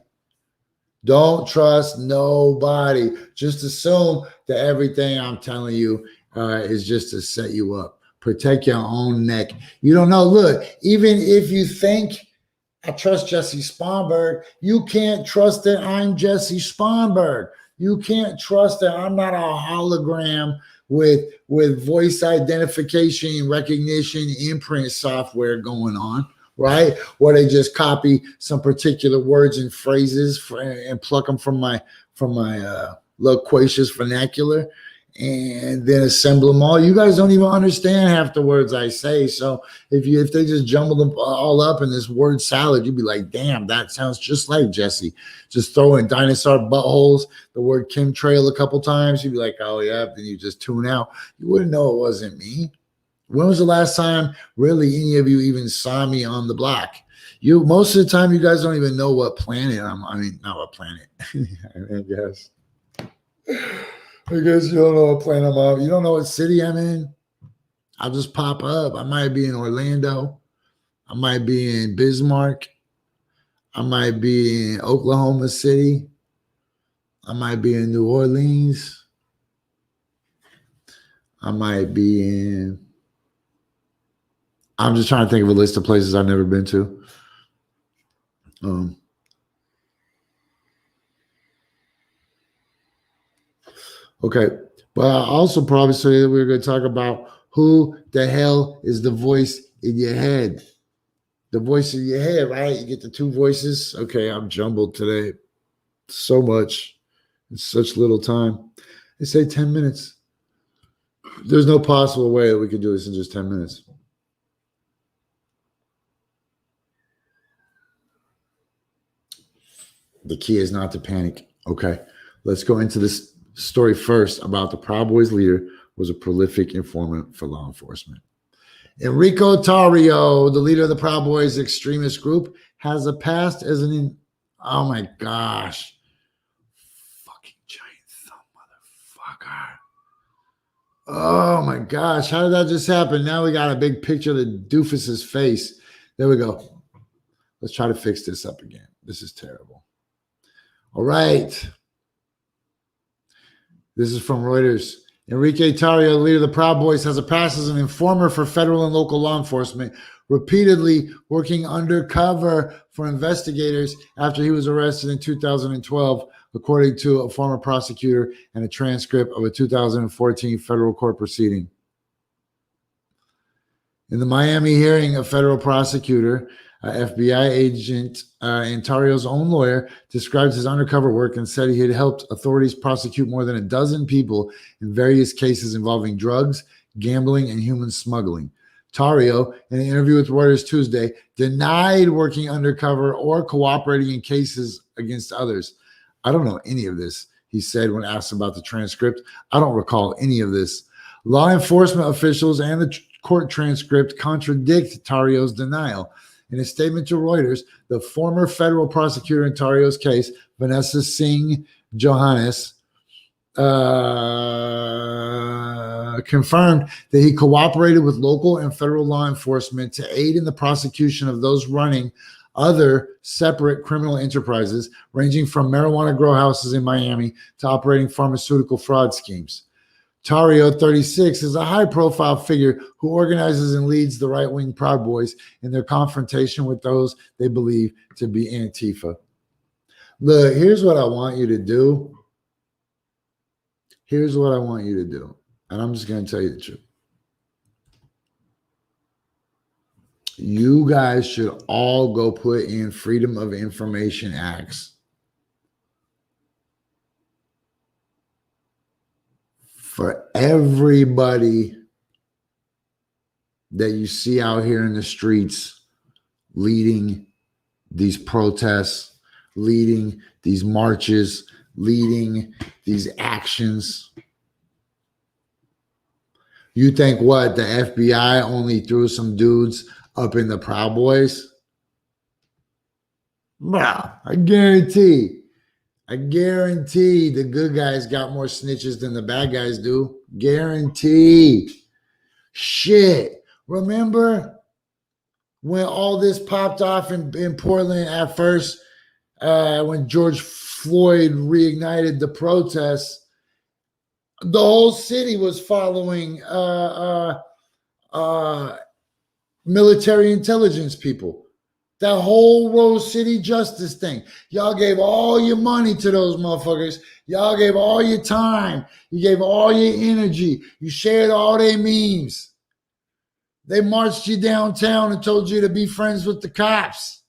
Don't trust nobody. Just assume that everything I'm telling you is just to set you up. Protect your own neck. You don't know. Look, even if you think I trust Jessie Sponberg, you can't trust that I'm Jessie Sponberg. You can't trust that I'm not a hologram with voice identification, recognition, imprint software going on. Right? Where they just copy some particular words and phrases and pluck them from my loquacious vernacular and then assemble them all. You guys don't even understand half the words I say. So if they just jumble them all up in this word salad, you'd be like, damn, that sounds just like Jessie. Just throw in dinosaur buttholes, the word chemtrail a couple times. You'd be like, oh yeah, then you just tune out. You wouldn't know it wasn't me. When was the last time really any of you even saw me on the block? Most of the time, you guys don't even know what planet I mean, not what planet. I guess you don't know what planet I'm on. You don't know what city I'm in. I'll just pop up. I might be in Orlando. I might be in Bismarck. I might be in Oklahoma City. I might be in New Orleans. I might be in... I'm just trying to think of a list of places I've never been to. Okay, but I'll also probably say that we're going to talk about who the hell is the voice in your head. The voice in your head, right? You get the two voices. Okay, I'm jumbled today. So much in such little time. They say 10 minutes. There's no possible way that we could do this in just 10 minutes. The key is not to panic. Okay, let's go into this story first about the Proud Boys leader was a prolific informant for law enforcement. Enrico Tarrio, the leader of the Proud Boys extremist group, has a past as oh my gosh, fucking giant thumb, motherfucker. Oh my gosh, how did that just happen? Now we got a big picture of the doofus's face. There we go. Let's try to fix this up again. This is terrible. All right. This is from Reuters. Enrique Tarrio, leader of the Proud Boys, has a past as an informer for federal and local law enforcement, repeatedly working undercover for investigators after he was arrested in 2012, according to a former prosecutor and a transcript of a 2014 federal court proceeding. In the Miami hearing, a federal prosecutor, FBI agent, and Tarrio's own lawyer described his undercover work and said he had helped authorities prosecute more than a dozen people in various cases involving drugs, gambling, and human smuggling. Tarrio, in an interview with Reuters Tuesday, denied working undercover or cooperating in cases against others. I don't know any of this, he said when asked about the transcript. I don't recall any of this. Law enforcement officials and the court transcript contradict Tarrio's denial. In a statement to Reuters, the former federal prosecutor in Tarrio's case, Vanessa Singh Johannes, confirmed that he cooperated with local and federal law enforcement to aid in the prosecution of those running other separate criminal enterprises, ranging from marijuana grow houses in Miami to operating pharmaceutical fraud schemes. Tario 36 is a high-profile figure who organizes and leads the right-wing Proud Boys in their confrontation with those they believe to be Antifa. Look, here's what I want you to do. Here's what I want you to do. And I'm just going to tell you the truth. You guys should all go put in Freedom of Information Acts for everybody that you see out here in the streets leading these protests, leading these marches, leading these actions. You think what? The FBI only threw some dudes up in the Proud Boys? Bruh, I guarantee the good guys got more snitches than the bad guys do. Guarantee. Shit. Remember when all this popped off in Portland at first, when George Floyd reignited the protests, the whole city was following military intelligence people. That whole Rose City Justice thing. Y'all gave all your money to those motherfuckers. Y'all gave all your time. You gave all your energy. You shared all their memes. They marched you downtown and told you to be friends with the cops.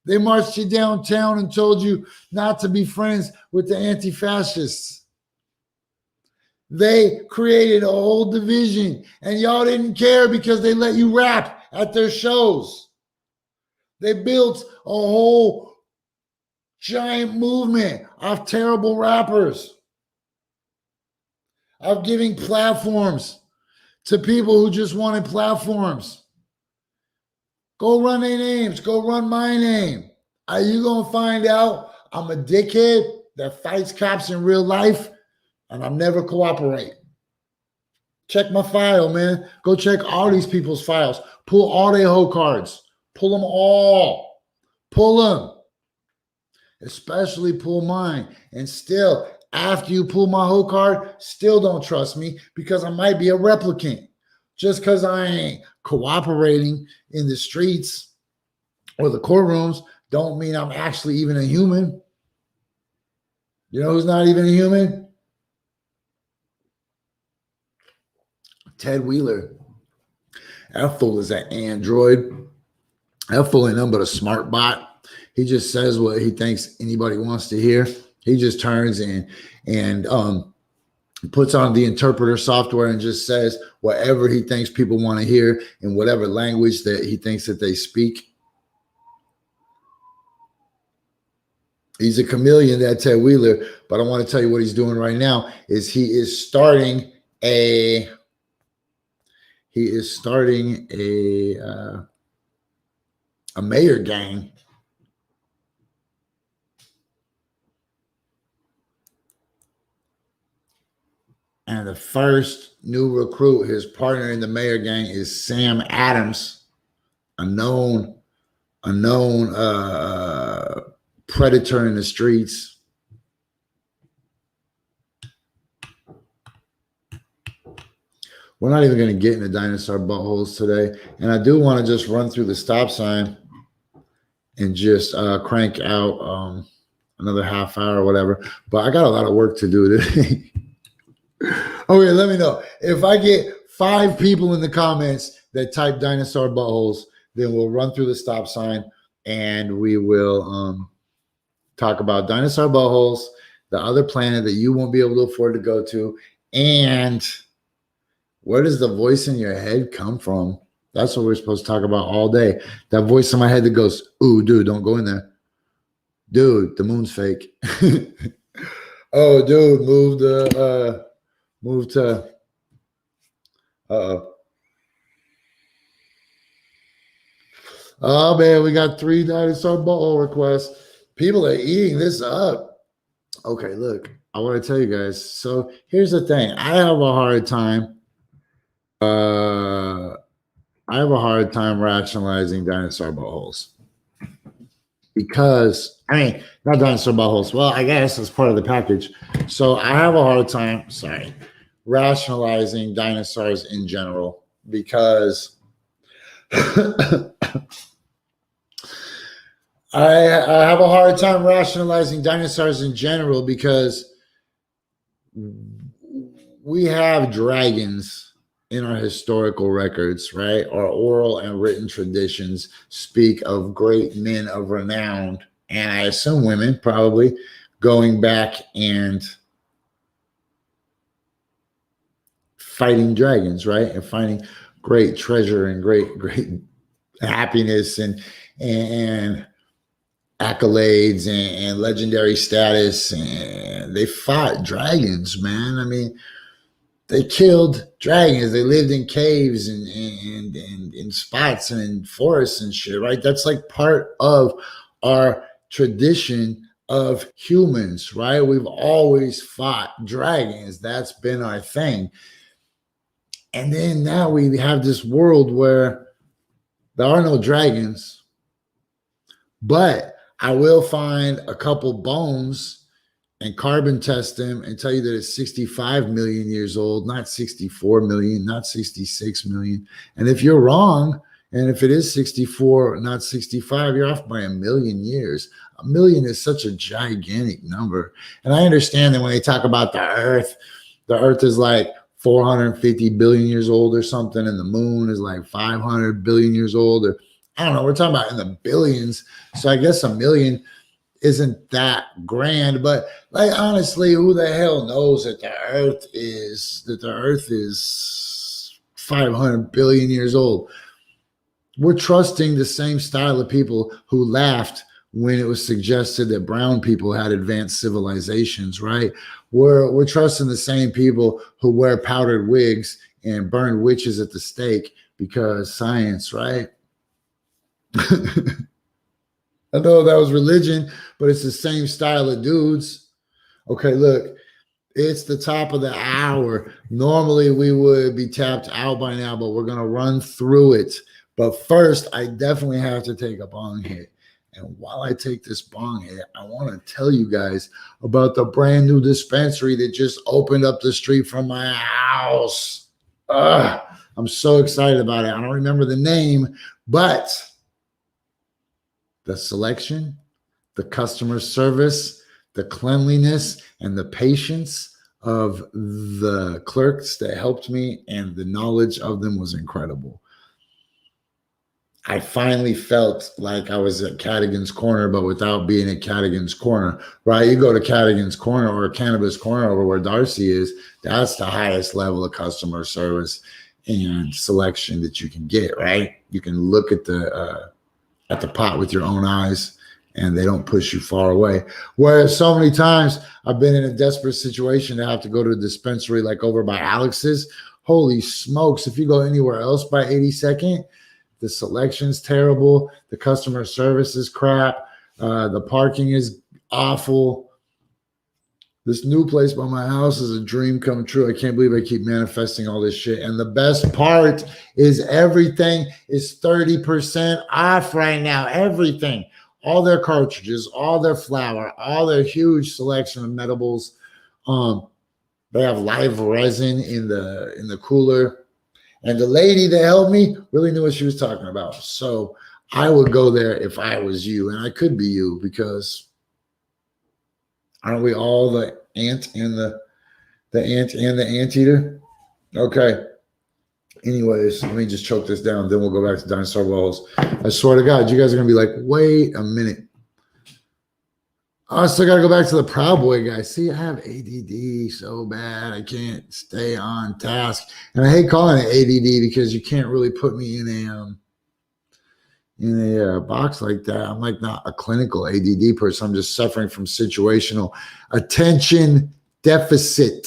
They marched you downtown and told you not to be friends with the anti-fascists. They created a whole division, and y'all didn't care because they let you rap at their shows. They built a whole giant movement of terrible rappers, of giving platforms to people who just wanted platforms. Go run their names. Go run my name. Are you going to find out I'm a dickhead that fights cops in real life and I'm never cooperate? Check my file, man. Go check all these people's files. Pull all their whole cards. Pull them all. Pull them. Especially pull mine. And still, after you pull my whole card, still don't trust me because I might be a replicant. Just because I ain't cooperating in the streets or the courtrooms don't mean I'm actually even a human. You know who's not even a human? Ted Wheeler. That fool is an android. That fool ain't nothing but a smart bot. He just says what he thinks anybody wants to hear. He just turns and puts on the interpreter software and just says whatever he thinks people want to hear in whatever language that he thinks that they speak. He's a chameleon, that Ted Wheeler. But I want to tell you what he's doing right now is he is starting a mayor gang. And the first new recruit, his partner in the mayor gang, is Sam Adams, a known predator in the streets. We're not even going to get into dinosaur buttholes today. And I do want to just run through the stop sign and just crank out another half hour or whatever. But I got a lot of work to do today. Okay, let me know. If I get 5 people in the comments that type dinosaur buttholes, then we'll run through the stop sign and we will talk about dinosaur buttholes, the other planet that you won't be able to afford to go to, and where does the voice in your head come from? That's what we're supposed to talk about all day. That voice in my head that goes, ooh, dude, don't go in there. Dude, the moon's fake. Oh, dude, move to, oh, man, we got 3 dinosaur butthole requests. People are eating this up. Okay, look, I want to tell you guys. So here's the thing. I have a hard time rationalizing dinosaur buttholes. Because, I mean, not dinosaur buttholes. Well, I guess it's part of the package. So I have a hard time, sorry, rationalizing dinosaurs in general because I have a hard time rationalizing dinosaurs in general because we have dragons in our historical records, right? Our oral and written traditions speak of great men of renown, and I assume women probably going back and fighting dragons, right? And finding great treasure and great happiness and accolades and legendary status. And they fought dragons, man. I mean, they killed dragons. They lived in caves and in spots and in forests and shit, right? That's like part of our tradition of humans, right? We've always fought dragons. That's been our thing. And then now we have this world where there are no dragons, but I will find a couple bones and carbon test them and tell you that it's 65 million years old, not 64 million, not 66 million. And if you're wrong, and if it is 64, not 65, you're off by a million years. A million is such a gigantic number. And I understand that when they talk about the Earth is like 450 billion years old or something, and the moon is like 500 billion years old. Or I don't know, we're talking about in the billions. So I guess a million isn't that grand, but like honestly, who the hell knows that the Earth is 500 billion years old? We're trusting the same style of people who laughed when it was suggested that brown people had advanced civilizations, right? We're trusting the same people who wear powdered wigs and burn witches at the stake because science, right? I know that was religion, but it's the same style of dudes. Okay, look, it's the top of the hour. Normally we would be tapped out by now, but we're going to run through it. But first, I definitely have to take a bong hit. And while I take this bong hit, I want to tell you guys about the brand new dispensary that just opened up the street from my house. I'm so excited about it. I don't remember the name, but the selection, the customer service, the cleanliness, and the patience of the clerks that helped me and the knowledge of them was incredible. I finally felt like I was at Cadigan's Corner, but without being at Cadigan's Corner, right? You go to Cadigan's Corner or Cannabis Corner over where Darcy is, that's the highest level of customer service and selection that you can get, right? You can look at the pot with your own eyes and they don't push you far away. Whereas so many times I've been in a desperate situation to have to go to a dispensary like over by Alex's. Holy smokes, if you go anywhere else by 82nd, the selection's terrible. The customer service is crap. The parking is awful. This new place by my house is a dream come true. I can't believe I keep manifesting all this shit. And the best part is everything is 30% off right now. Everything. All their cartridges, all their flour, all their huge selection of medibles. They have live resin in the cooler. And the lady that helped me really knew what she was talking about. So I would go there if I was you, and I could be you because aren't we all the ant and the anteater? Okay. Anyways, let me just choke this down. Then we'll go back to dinosaur balls. I swear to God, you guys are going to be like, wait a minute. I still got to go back to the Proud Boy guy. See, I have ADD so bad. I can't stay on task. And I hate calling it ADD because you can't really put me in a box like that. I'm like not a clinical ADD person. I'm just suffering from situational attention deficit.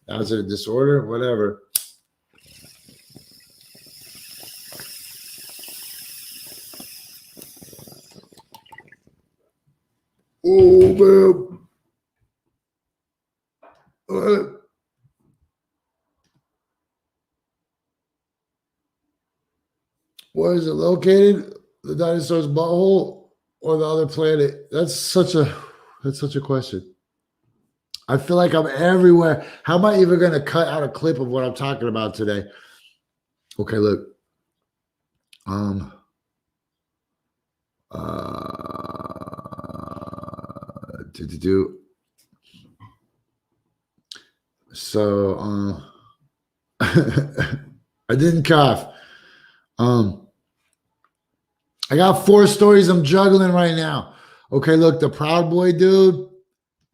Now, is it a disorder? Whatever. Oh, man. Where is it located? The dinosaur's butthole or the other planet? That's such a question. I feel like I'm everywhere. How am I even going to cut out a clip of what I'm talking about today? Okay, look. So I didn't cough. I got 4 stories I'm juggling right now. Okay, look, the Proud Boy dude,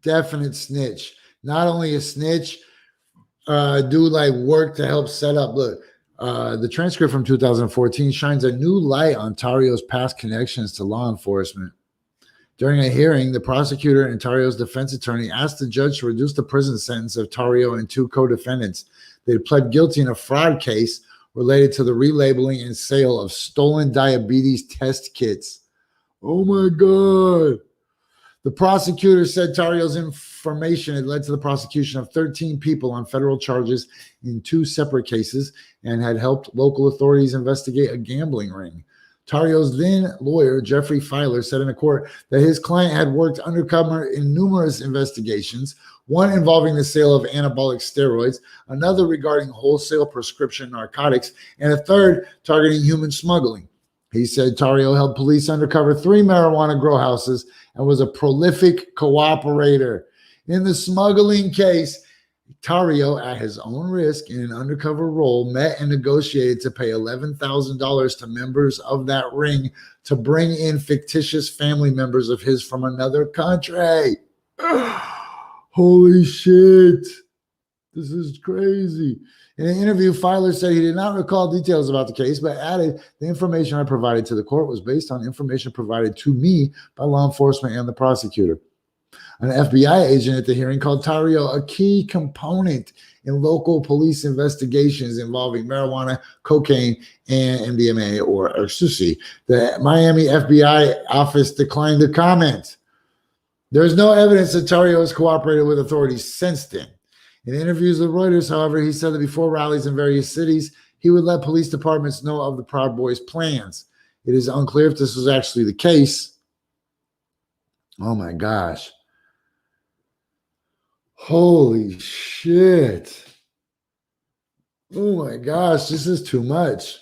definite snitch. Not only a snitch, dude like worked to help set up. Look, the transcript from 2014 shines a new light on Tario's past connections to law enforcement. During a hearing, the prosecutor and Tario's defense attorney asked the judge to reduce the prison sentence of Tario and 2 co-defendants. They had pled guilty in a fraud case related to the relabeling and sale of stolen diabetes test kits. Oh my God. The prosecutor said Tario's information had led to the prosecution of 13 people on federal charges in 2 separate cases and had helped local authorities investigate a gambling ring. Tario's then lawyer, Jeffrey Filer, said in a court that his client had worked undercover in numerous investigations, one involving the sale of anabolic steroids, another regarding wholesale prescription narcotics, and a third targeting human smuggling. He said Tario helped police undercover 3 marijuana grow houses and was a prolific cooperator. In the smuggling case, Tario, at his own risk in an undercover role, met and negotiated to pay $11,000 to members of that ring to bring in fictitious family members of his from another country. Holy shit. This is crazy. In an interview, Filer said he did not recall details about the case, but added, the information I provided to the court was based on information provided to me by law enforcement and the prosecutor. An FBI agent at the hearing called Tario a key component in local police investigations involving marijuana, cocaine, and MDMA or ecstasy. The Miami FBI office declined to comment. There is no evidence that Tario has cooperated with authorities since then. In interviews with Reuters, however, he said that before rallies in various cities, he would let police departments know of the Proud Boys' plans. It is unclear if this was actually the case. Oh my gosh. Holy shit. Oh my gosh, this is too much.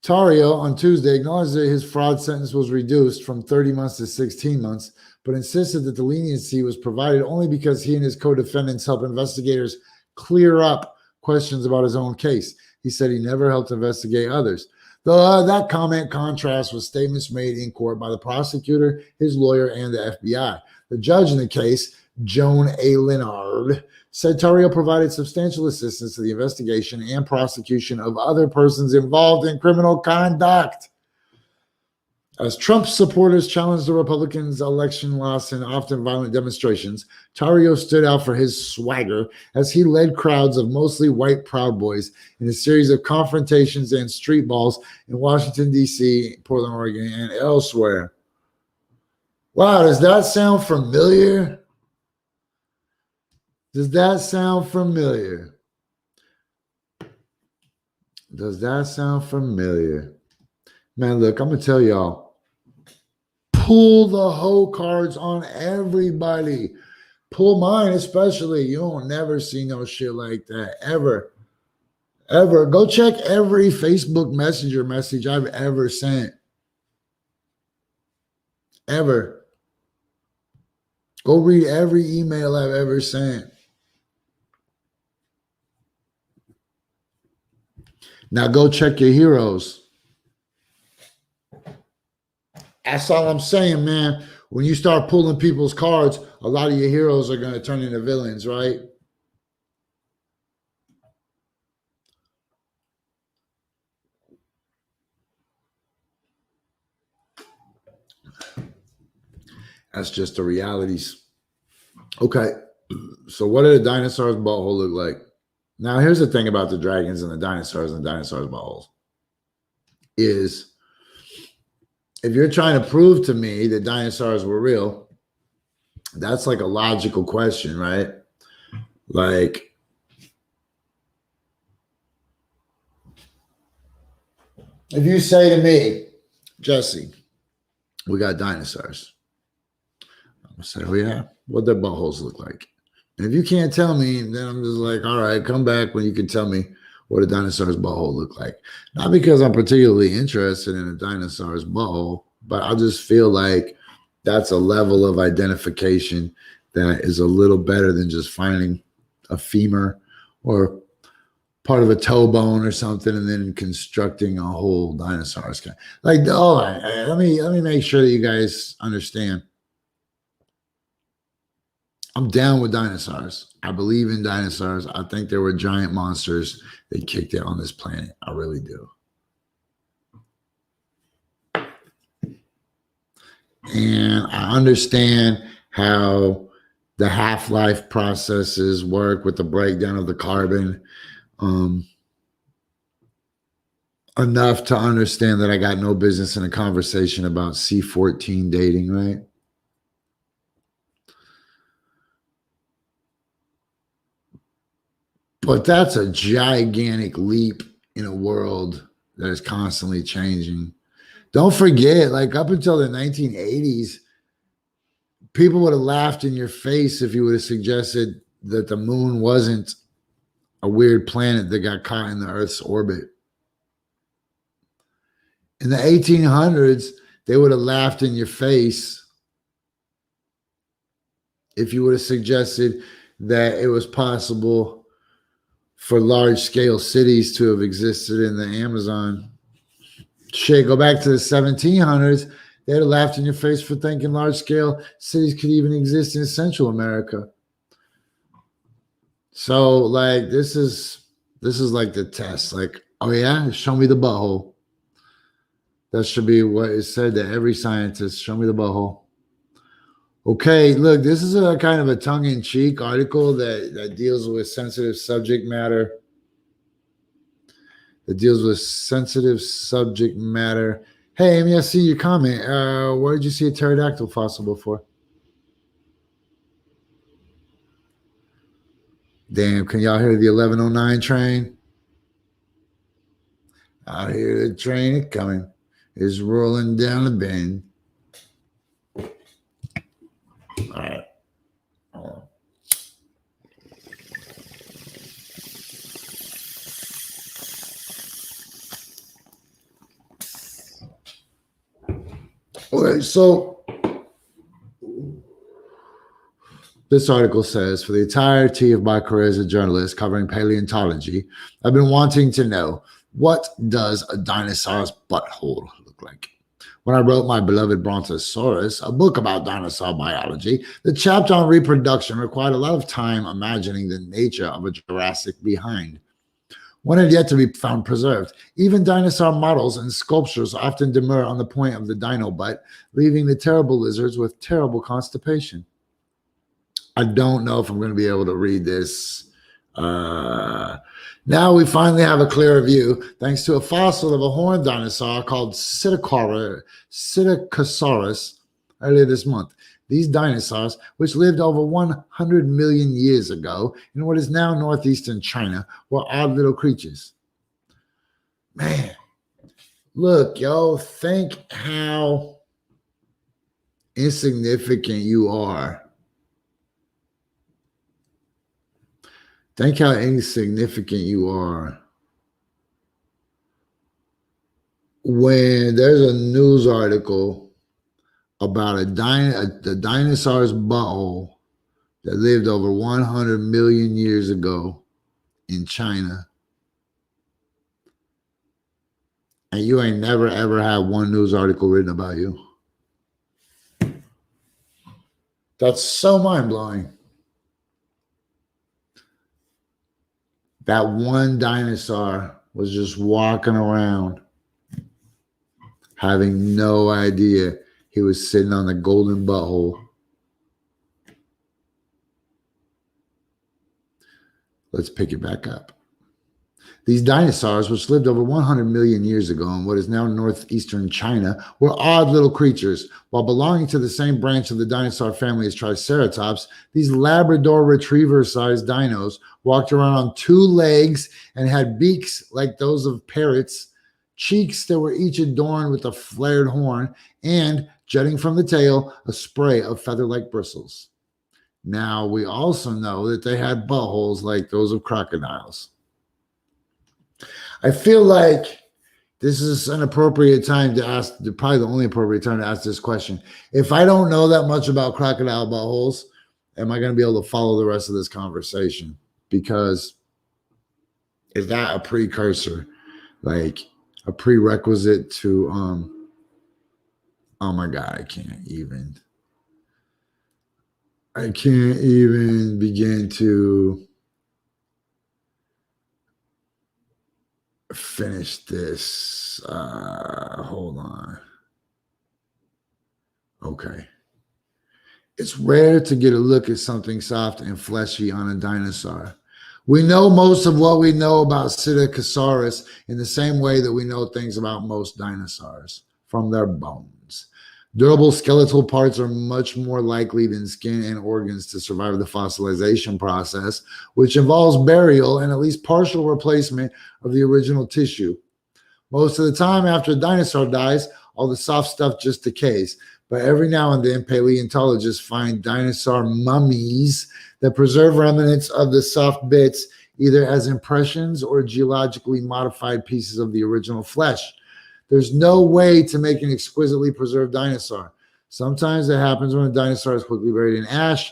Tario on Tuesday acknowledged that his fraud sentence was reduced from 30 months to 16 months, but insisted that the leniency was provided only because he and his co-defendants helped investigators clear up questions about his own case. He said he never helped investigate others. Though that comment contrasts with statements made in court by the prosecutor, his lawyer, and the FBI. The judge in the case, Joan A. Leonard, said Tario provided substantial assistance to the investigation and prosecution of other persons involved in criminal conduct. As Trump supporters challenged the Republicans' election loss in often violent demonstrations, Tario stood out for his swagger as he led crowds of mostly white Proud Boys in a series of confrontations and street balls in Washington, D.C., Portland, Oregon, and elsewhere. Wow, does that sound familiar? Does that sound familiar? Does that sound familiar? Man, look, I'm going to tell y'all. Pull the hoe cards on everybody. Pull mine especially. You don't never see no shit like that. Ever. Ever. Go check every Facebook Messenger message I've ever sent. Ever. Go read every email I've ever sent. Now go check your heroes. That's all I'm saying, man. When you start pulling people's cards, a lot of your heroes are going to turn into villains, right? That's just the realities. Okay, so what did a dinosaur's butthole look like? Now, here's the thing about the dragons and the dinosaurs buttholes is if you're trying to prove to me that dinosaurs were real, that's like a logical question, right? Like, if you say to me, Jessie, we got dinosaurs, I'm going to say, oh yeah, what their buttholes look like? And if you can't tell me, then I'm just like, all right, come back when you can tell me what a dinosaur's butthole look like. Not because I'm particularly interested in a dinosaur's butthole, but I just feel like that's a level of identification that is a little better than just finding a femur or part of a toe bone or something and then constructing a whole dinosaur. Like, oh, let me make sure that you guys understand. I'm down with dinosaurs. I believe in dinosaurs. I think there were giant monsters that kicked it on this planet. I really do. And I understand how the half-life processes work with the breakdown of the carbon. Enough to understand that I got no business in a conversation about C14 dating, right? But that's a gigantic leap in a world that is constantly changing. Don't forget, like up until the 1980s, people would have laughed in your face if you would have suggested that the moon wasn't a weird planet that got caught in the Earth's orbit. In the 1800s, they would have laughed in your face if you would have suggested that it was possible for large-scale cities to have existed in the Amazon. Shit, go back to the 1700s, they'd have laughed in your face for thinking large-scale cities could even exist in Central America. So, like, this is like the test. Like, oh yeah, show me the butthole. That should be what is said to every scientist. Show me the butthole. Okay, look, this is a kind of a tongue-in-cheek article that deals with sensitive subject matter. Hey, Amy, I see your comment. Where did you see a pterodactyl fossil before? Damn, can y'all hear the 1109 train? I hear the train coming. It's rolling down the bend. All right. Okay, so this article says, for the entirety of my career as a journalist covering paleontology, I've been wanting to know, what does a dinosaur's butthole look like? When I wrote my beloved Brontosaurus, a book about dinosaur biology, the chapter on reproduction required a lot of time imagining the nature of a Jurassic behind. One had yet to be found preserved. Even dinosaur models and sculptures often demur on the point of the dino butt, leaving the terrible lizards with terrible constipation. I don't know if I'm going to be able to read this. Now we finally have a clearer view thanks to a fossil of a horned dinosaur called Psittacosaurus earlier this month. These dinosaurs, which lived over 100 million years ago in what is now northeastern China, were odd little creatures. Man, look, yo, think how insignificant you are. Think how insignificant you are when there's a news article about the dinosaur's butthole that lived over 100 million years ago in China. And you ain't never, ever had one news article written about you. That's so mind-blowing. That one dinosaur was just walking around having no idea he was sitting on the golden butthole. Let's pick it back up. These dinosaurs, which lived over 100 million years ago in what is now northeastern China, were odd little creatures. While belonging to the same branch of the dinosaur family as Triceratops, these Labrador Retriever-sized dinos walked around on two legs and had beaks like those of parrots, cheeks that were each adorned with a flared horn, and, jutting from the tail, a spray of feather-like bristles. Now, we also know that they had buttholes like those of crocodiles. I feel like this is an appropriate time to ask, probably the only appropriate time to ask this question. If I don't know that much about crocodile buttholes, am I going to be able to follow the rest of this conversation? Because is that a precursor, like a prerequisite to, oh my God, I can't even begin to finish this. Hold on. Okay. It's rare to get a look at something soft and fleshy on a dinosaur. We know most of what we know about Psittacosaurus in the same way that we know things about most dinosaurs, from their bones. Durable skeletal parts are much more likely than skin and organs to survive the fossilization process, which involves burial and at least partial replacement of the original tissue. Most of the time after a dinosaur dies, all the soft stuff just decays. But every now and then, paleontologists find dinosaur mummies that preserve remnants of the soft bits, either as impressions or geologically modified pieces of the original flesh. There's no way to make an exquisitely preserved dinosaur. Sometimes it happens when a dinosaur is quickly buried in ash.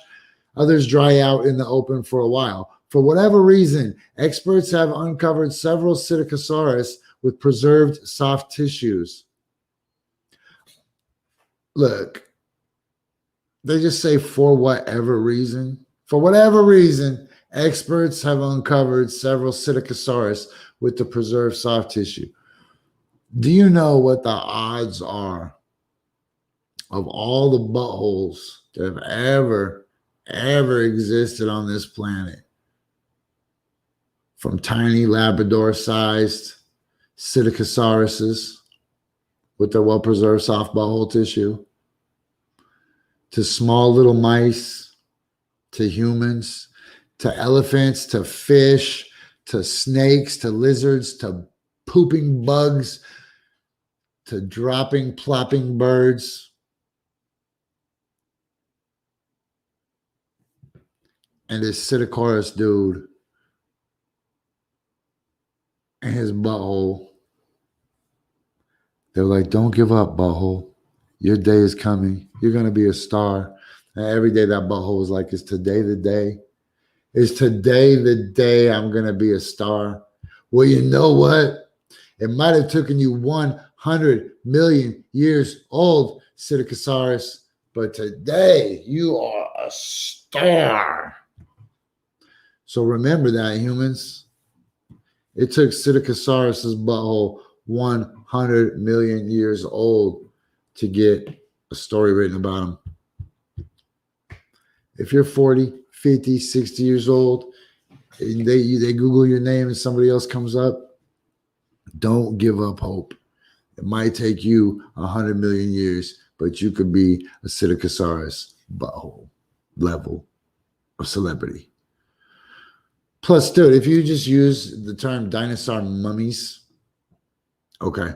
Others dry out in the open for a while. For whatever reason, experts have uncovered several Psittacosaurus with preserved soft tissues. Look, they just say for whatever reason. For whatever reason, experts have uncovered several Psittacosaurus with the preserved soft tissue. Do you know what the odds are of all the buttholes that have ever existed on this planet? From tiny Labrador-sized Psittacosauruses with their well-preserved soft butthole tissue, to small little mice, to humans, to elephants, to fish, to snakes, to lizards, to pooping bugs, to dropping, plopping birds. And this Psittacosaurus dude and his butthole. They're like, don't give up, butthole. Your day is coming. You're going to be a star. And every day that butthole was like, is today the day? Is today the day I'm going to be a star? Well, you know what? It might have taken you 100 million years old, Psittacosaurus, but today you are a star. So remember that, humans. It took Psittacosaurus's butthole 100 million years old to get a story written about him. If you're 40, 50, 60 years old, and they Google your name and somebody else comes up, don't give up hope. It might take you 100 million years, but you could be a Psittacosaurus butthole level of celebrity. Plus, dude, if you just use the term dinosaur mummies, okay.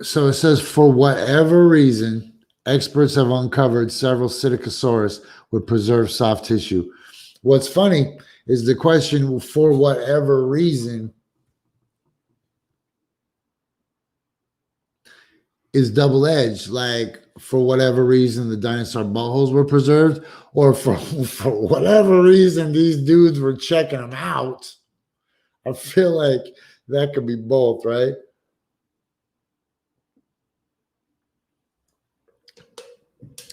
So it says, for whatever reason, experts have uncovered several Psittacosaurus with preserved soft tissue. What's funny is the question, for whatever reason, is double-edged. Like, for whatever reason, the dinosaur buttholes were preserved, or for whatever reason, these dudes were checking them out. I feel like that could be both, right?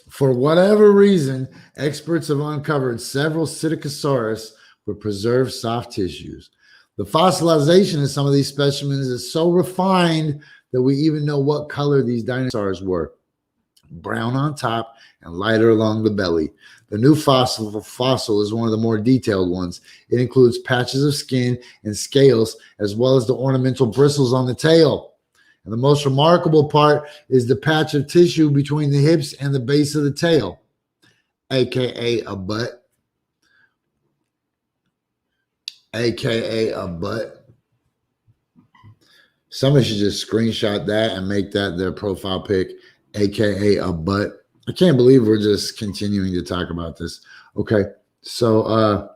For whatever reason, experts have uncovered several Psittacosaurus with preserved soft tissues. The fossilization of some of these specimens is so refined that we even know what color these dinosaurs were. Brown on top and lighter along the belly. The new fossil is one of the more detailed ones. It includes patches of skin and scales, as well as the ornamental bristles on the tail. And the most remarkable part is the patch of tissue between the hips and the base of the tail, aka a butt. AKA a butt. Somebody should just screenshot that and make that their profile pic. aka a butt. I can't believe we're just continuing to talk about this. Okay, so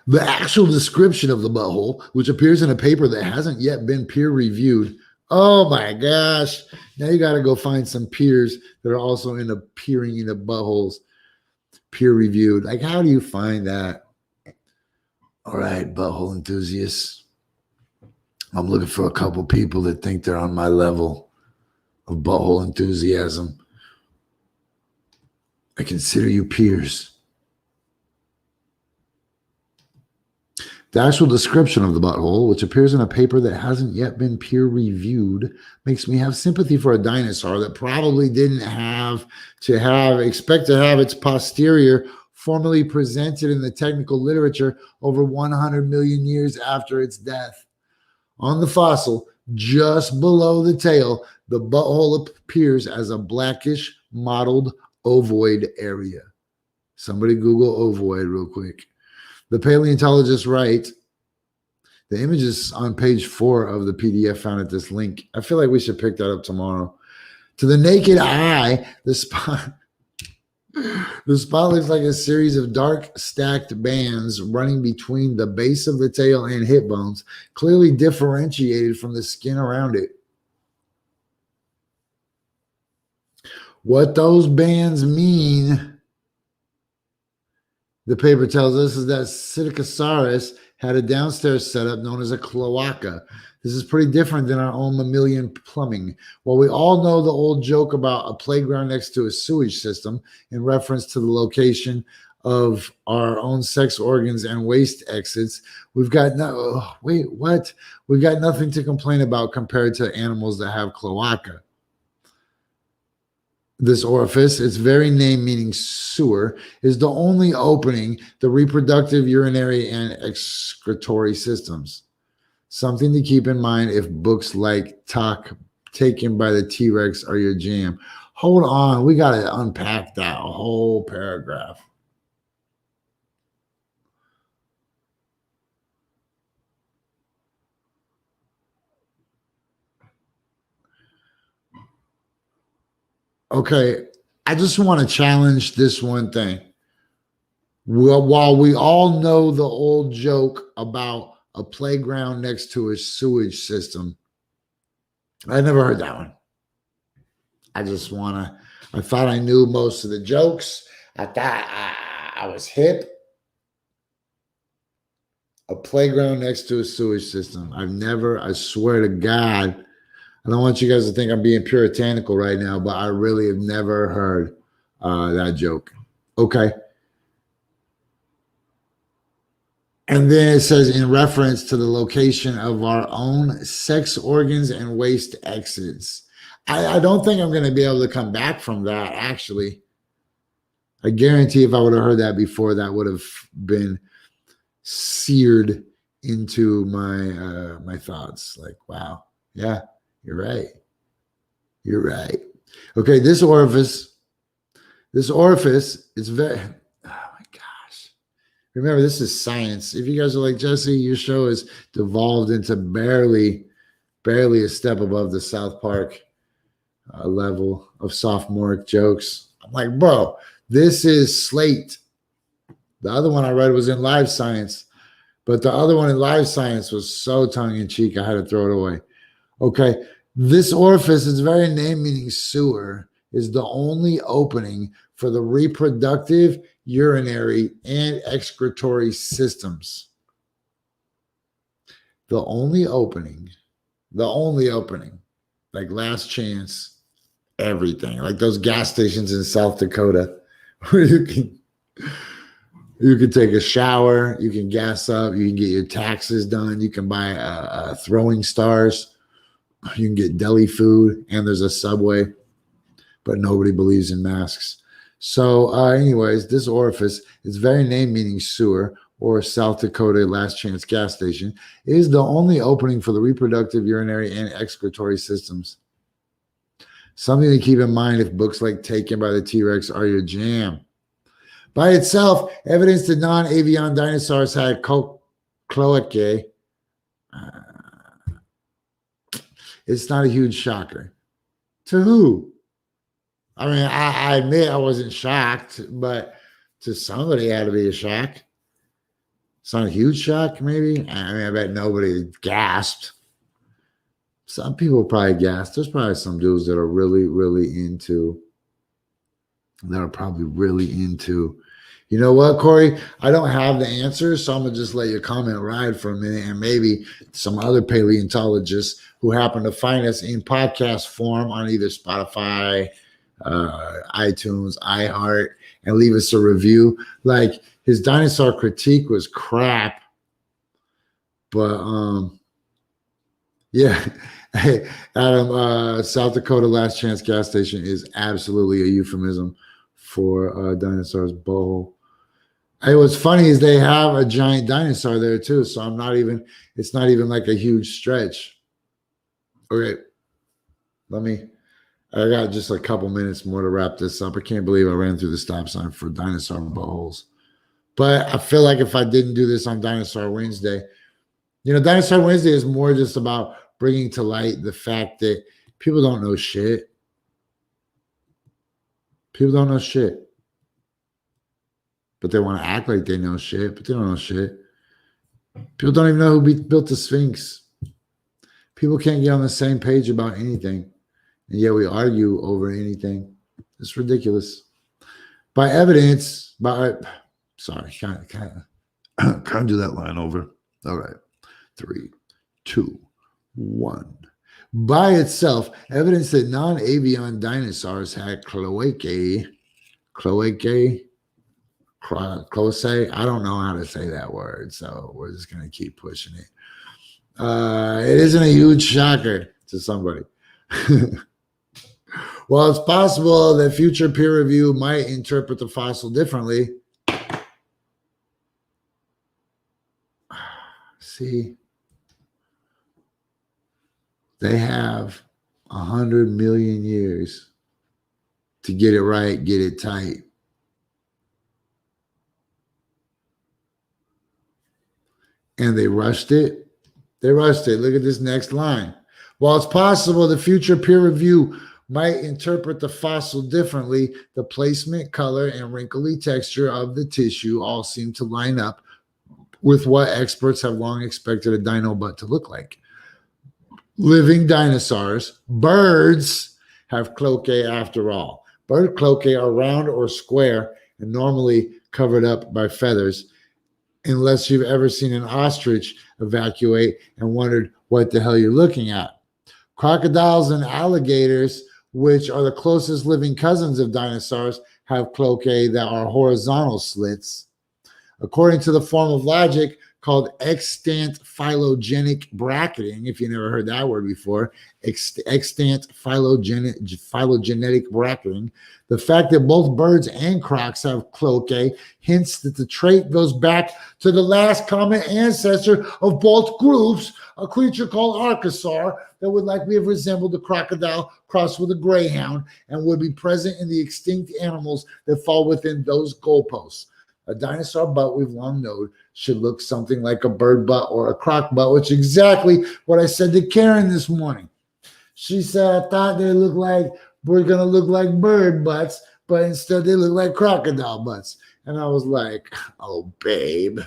the actual description of the butthole, which appears in a paper that hasn't yet been peer reviewed. Oh my gosh. Now you got to go find some peers that are also appearing in the buttholes, peer reviewed. Like, how do you find that? All right, butthole enthusiasts. I'm looking for a couple people that think they're on my level of butthole enthusiasm. I consider you peers. The actual description of the butthole, which appears in a paper that hasn't yet been peer reviewed, makes me have sympathy for a dinosaur that probably didn't expect to have its posterior formally presented in the technical literature over 100 million years after its death. On the fossil, just below the tail, the butthole appears as a blackish mottled ovoid area. Somebody Google ovoid real quick. The paleontologists write, the image is on page 4 of the PDF found at this link. I feel like we should pick that up tomorrow. To the naked eye, the spot looks like a series of dark stacked bands running between the base of the tail and hip bones, clearly differentiated from the skin around it. What those bands mean, the paper tells us, is that Psittacosaurus had a downstairs setup known as a cloaca. This is pretty different than our own mammalian plumbing. While we all know the old joke about a playground next to a sewage system in reference to the location of our own sex organs and waste exits, we've got We've got nothing to complain about compared to animals that have cloaca. This orifice, its very name meaning sewer, is the only opening the reproductive, urinary, and excretory systems. Something to keep in mind if books like Talk Taken by the T-Rex are your jam. Hold on, we got to unpack that whole paragraph. Okay, I just want to challenge this one thing. Well, while we all know the old joke about a playground next to a sewage system, I never heard that one. I thought I knew most of the jokes. I thought I was hip. A playground next to a sewage system. I swear to God, I don't want you guys to think I'm being puritanical right now, but I really have never heard that joke. Okay. And then it says, in reference to the location of our own sex organs and waste exits. I don't think I'm going to be able to come back from that, actually. I guarantee if I would have heard that before, that would have been seared into my thoughts. Like, wow, yeah. You're right. You're right. Okay, this orifice is very, oh my gosh. Remember, this is science. If you guys are like, Jesse, your show is devolved into barely a step above the South Park level of sophomoric jokes. I'm like, bro, this is Slate. The other one I read was in Live Science, but the other one in Live Science was so tongue-in-cheek, I had to throw it away. Okay, this orifice, its very name meaning sewer, is the only opening for the reproductive, urinary, and excretory systems. The only opening, like last chance, everything, like those gas stations in South Dakota where you can take a shower, you can gas up, you can get your taxes done, you can buy throwing stars. You can get deli food, and there's a Subway, but nobody believes in masks. So anyways, this orifice, its very name meaning sewer, or South Dakota last chance gas station, is the only opening for the reproductive, urinary, and excretory systems. Something to keep in mind if books like Taken by the T-Rex are your jam. By itself, evidence that non-avian dinosaurs had cloacae. It's not a huge shocker. To who? I mean, I admit I wasn't shocked, but to somebody it had to be a shock. It's not a huge shock, maybe. I mean, I bet nobody gasped. Some people probably gasped. There's probably some dudes that are really, really into. That are probably really into. You know what, Corey? I don't have the answers, so I'm gonna just let your comment ride for a minute, and maybe some other paleontologists who happen to find us in podcast form on either Spotify, iTunes, iHeart, and leave us a review. Like his dinosaur critique was crap, but yeah. Hey, Adam, South Dakota Last Chance gas station is absolutely a euphemism for dinosaurs' butthole. Hey, what's funny is they have a giant dinosaur there too, so it's not even like a huge stretch. Okay, I got just a couple minutes more to wrap this up. I can't believe I ran through the stop sign for dinosaur buttholes. But I feel like if I didn't do this on Dinosaur Wednesday, Dinosaur Wednesday is more just about bringing to light the fact that people don't know shit. People don't know shit. But they want to act like they know shit, but they don't know shit. People don't even know who built the Sphinx. People can't get on the same page about anything. And yet we argue over anything. It's ridiculous. By evidence, sorry, can't do that line over. All right. 3, 2, 1. By itself, evidence that non-avian dinosaurs had cloacae. I don't know how to say that word, so we're just going to keep pushing it. It isn't a huge shocker to somebody. While it's possible that future peer review might interpret the fossil differently, see, they have 100 million years to get it right, get it tight. And they rushed it. Look at this next line. While it's possible the future peer review might interpret the fossil differently, the placement, color, and wrinkly texture of the tissue all seem to line up with what experts have long expected a dino butt to look like. Living dinosaurs, birds, have cloacae after all. Bird cloacae are round or square and normally covered up by feathers, unless you've ever seen an ostrich evacuate and wondered what the hell you're looking at. Crocodiles and alligators, which are the closest living cousins of dinosaurs, have cloacae that are horizontal slits. According to the form of logic called extant phylogenetic bracketing, if you never heard that word before, extant phylogenetic bracketing, the fact that both birds and crocs have cloacae hints that the trait goes back to the last common ancestor of both groups, a creature called archosaur that would likely have resembled a crocodile crossed with a greyhound and would be present in the extinct animals that fall within those goalposts. A dinosaur butt, we've long known, should look something like a bird butt or a croc butt, which is exactly what I said to Karen this morning. She said, I thought they looked like, we're going to look like bird butts, but instead they look like crocodile butts. And I was like, oh, babe,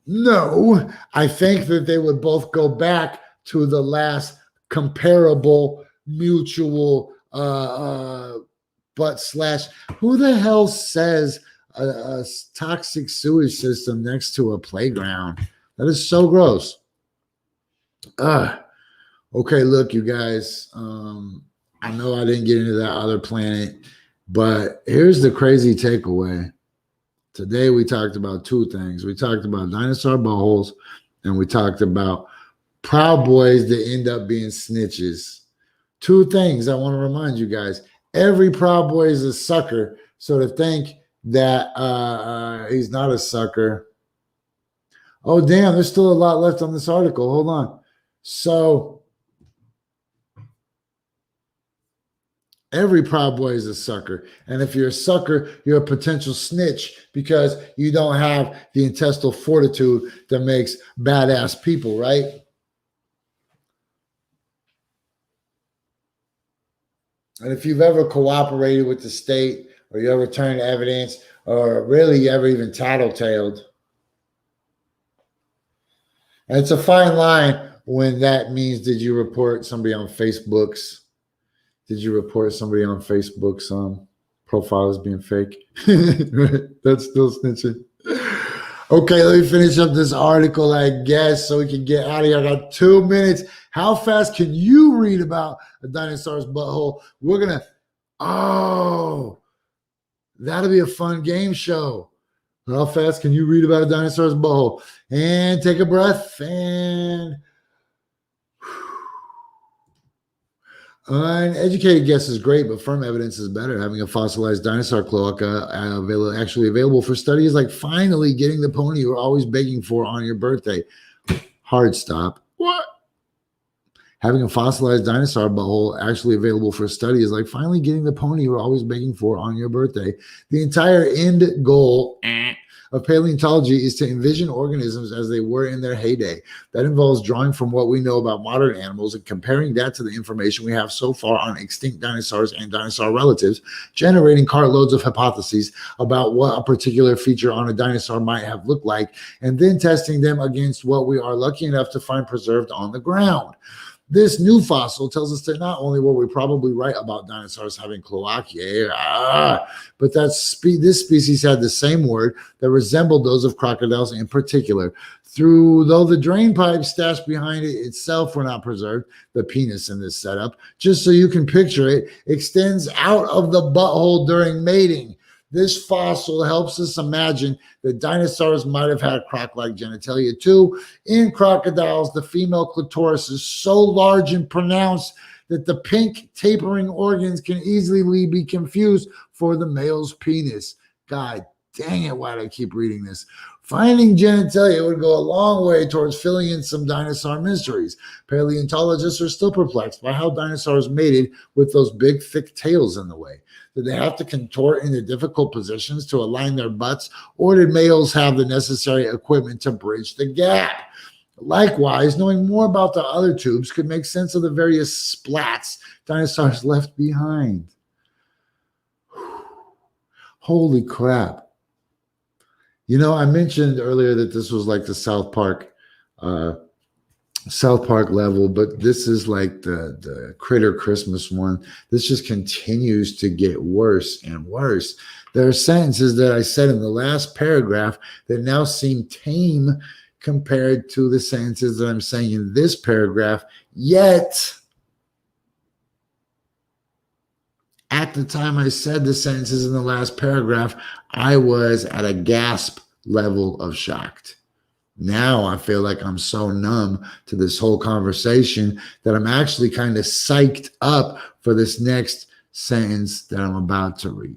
no. I think that they would both go back to the last comparable mutual butt slash. Who the hell says a toxic sewage system next to a playground? That is so gross. Okay, look, you guys. I know I didn't get into that other planet, but here's the crazy takeaway. Today we talked about two things. We talked about dinosaur buttholes, and we talked about proud boys that end up being snitches. Two things I want to remind you guys. Every proud boy is a sucker. So to think that he's not a sucker. Oh, damn, there's still a lot left on this article. Hold on. So every proud boy is a sucker. And if you're a sucker, you're a potential snitch because you don't have the intestinal fortitude that makes badass people, right? And if you've ever cooperated with the state, or you ever turned evidence, or really you ever even tattletaled, and it's a fine line when that means, did you report somebody on Facebook's? Did you report somebody on Facebook's profile as being fake? That's still snitching. Okay, let me finish up this article, I guess, so we can get out of here. I got 2 minutes. How fast can you read about a dinosaur's butthole? We're going to, that'll be a fun game show. How fast can you read about a dinosaur's butthole? And take a breath and an educated guess is great, but firm evidence is better. Having a fossilized dinosaur cloaca actually available for study is like finally getting the pony you were always begging for on your birthday. Hard stop. What? Having a fossilized dinosaur butthole actually available for study is like finally getting the pony you were always begging for on your birthday. The entire end goal of paleontology is to envision organisms as they were in their heyday. That involves drawing from what we know about modern animals and comparing that to the information we have so far on extinct dinosaurs and dinosaur relatives, generating cartloads of hypotheses about what a particular feature on a dinosaur might have looked like, and then testing them against what we are lucky enough to find preserved on the ground. This new fossil tells us that not only were we probably right about dinosaurs having cloacae, but that this species had the same word that resembled those of crocodiles in particular. Though the drain pipes stashed behind it itself were not preserved, the penis in this setup, just so you can picture it, extends out of the butthole during mating. This fossil helps us imagine that dinosaurs might have had croc-like genitalia too. In crocodiles, the female clitoris is so large and pronounced that the pink tapering organs can easily be confused for the male's penis. God dang it, why do I keep reading this? Finding genitalia would go a long way towards filling in some dinosaur mysteries. Paleontologists are still perplexed by how dinosaurs mated with those big, thick tails in the way. Did they have to contort into difficult positions to align their butts, or did males have the necessary equipment to bridge the gap? Likewise, knowing more about the other tubes could make sense of the various splats dinosaurs left behind. Holy crap. You know, I mentioned earlier that this was like the South Park level, but this is like the Critter Christmas one. This just continues to get worse and worse. There are sentences that I said in the last paragraph that now seem tame compared to the sentences that I'm saying in this paragraph, yet at the time I said the sentences in the last paragraph, I was at a gasp level of shocked. Now I feel like I'm so numb to this whole conversation that I'm actually kind of psyched up for this next sentence that I'm about to read.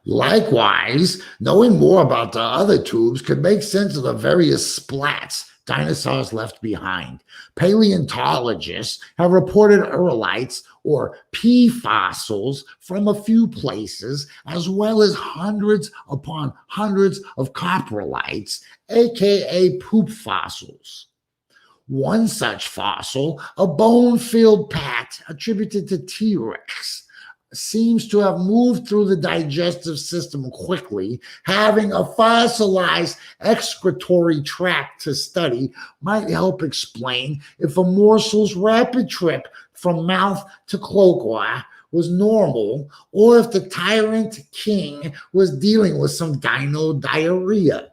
Likewise, knowing more about the other tubes could make sense of the various splats dinosaurs left behind. Paleontologists have reported urolites or pea fossils from a few places, as well as hundreds upon hundreds of coprolites, aka poop fossils. One such fossil, a bone-filled pat attributed to T-Rex, seems to have moved through the digestive system quickly. Having a fossilized excretory tract to study might help explain if a morsel's rapid trip from mouth to cloaca was normal, or if the tyrant king was dealing with some dino diarrhea.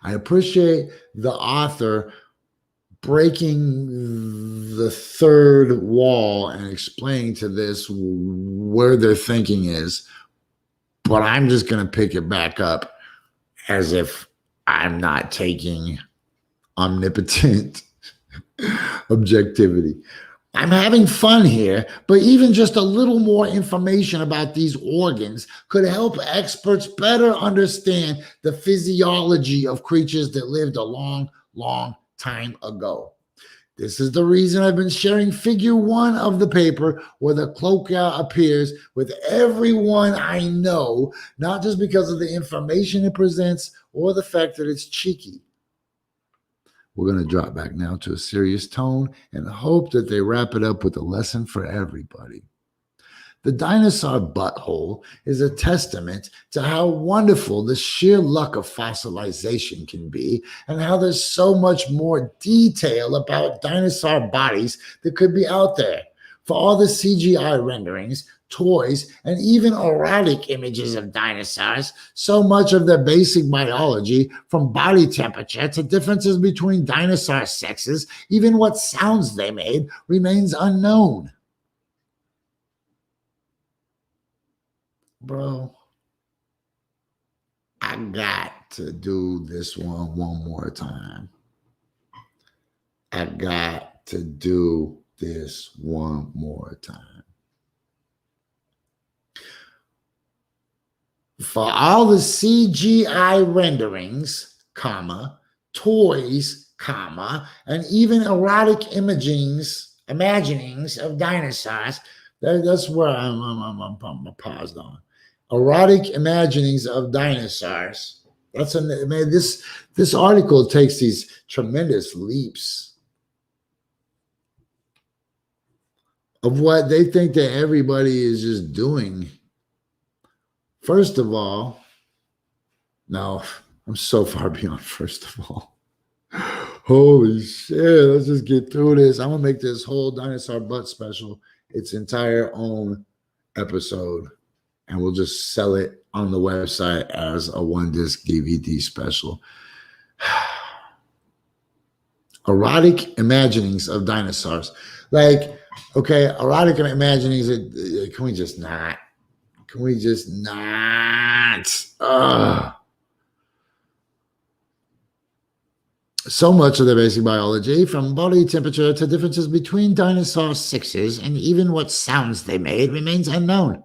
I appreciate the author breaking the third wall and explaining to this where their thinking is, but I'm just going to pick it back up as if I'm not taking omnipotent objectivity. I'm having fun here, but even just a little more information about these organs could help experts better understand the physiology of creatures that lived a long, long time ago. This is the reason I've been sharing figure 1 of the paper where the cloaca appears with everyone I know, not just because of the information it presents or the fact that it's cheeky, we're going to drop back now to a serious tone and hope that they wrap it up with a lesson for everybody. The dinosaur butthole is a testament to how wonderful the sheer luck of fossilization can be and how there's so much more detail about dinosaur bodies that could be out there. For all the CGI renderings, toys, and even erotic images of dinosaurs, so much of their basic biology, from body temperature to differences between dinosaur sexes, even what sounds they made, remains unknown. Bro, I got to do this one more time. I got to do this one more time. For all the CGI renderings, comma, toys, comma, and even erotic imaginings of dinosaurs, that's where I'm paused on. Erotic imaginings of dinosaurs. Man, this article takes these tremendous leaps of what they think that everybody is just doing. First of all, no, I'm so far beyond first of all. Holy shit, let's just get through this. I'm going to make this whole dinosaur butt special its entire own episode, and we'll just sell it on the website as a one-disc DVD special. Erotic imaginings of dinosaurs. Like, okay, erotic imaginings, can we just not? Can we just not? So much of the basic biology, from body temperature to differences between dinosaur sexes and even what sounds they made, remains unknown.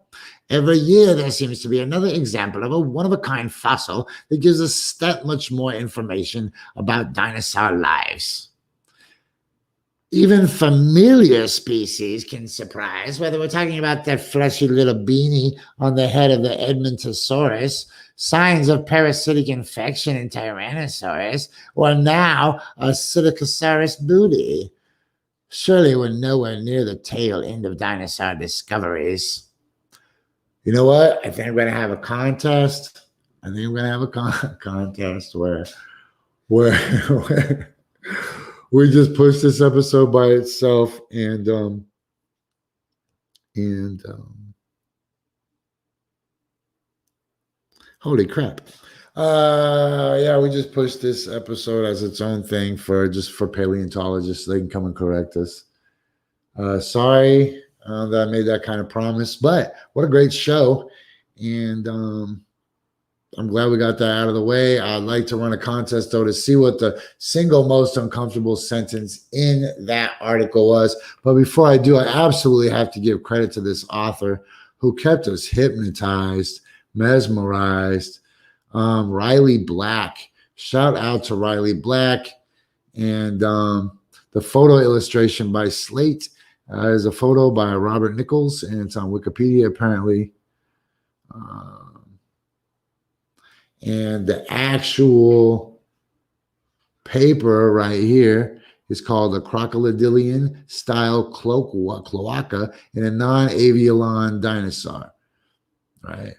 Every year, there seems to be another example of a one-of-a-kind fossil that gives us that much more information about dinosaur lives. Even familiar species can surprise, whether we're talking about that fleshy little beanie on the head of the Edmontosaurus, signs of parasitic infection in Tyrannosaurus, or now a Psittacosaurus booty. Surely we're nowhere near the tail end of dinosaur discoveries. You know what? I think I'm going to have a contest. Contest where we just push this episode by itself and holy crap. Yeah, we just pushed this episode as its own thing for paleontologists. They can come and correct us. Sorry that I made that kind of promise, but what a great show. And I'm glad we got that out of the way. I'd like to run a contest, though, to see what the single most uncomfortable sentence in that article was. But before I do, I absolutely have to give credit to this author who kept us hypnotized, mesmerized. Riley Black. Shout out to Riley Black. And the photo illustration by Slate is a photo by Robert Nichols, and it's on Wikipedia, apparently. And the actual paper right here is called a crocodilian style cloaca in a non-avialon dinosaur, right?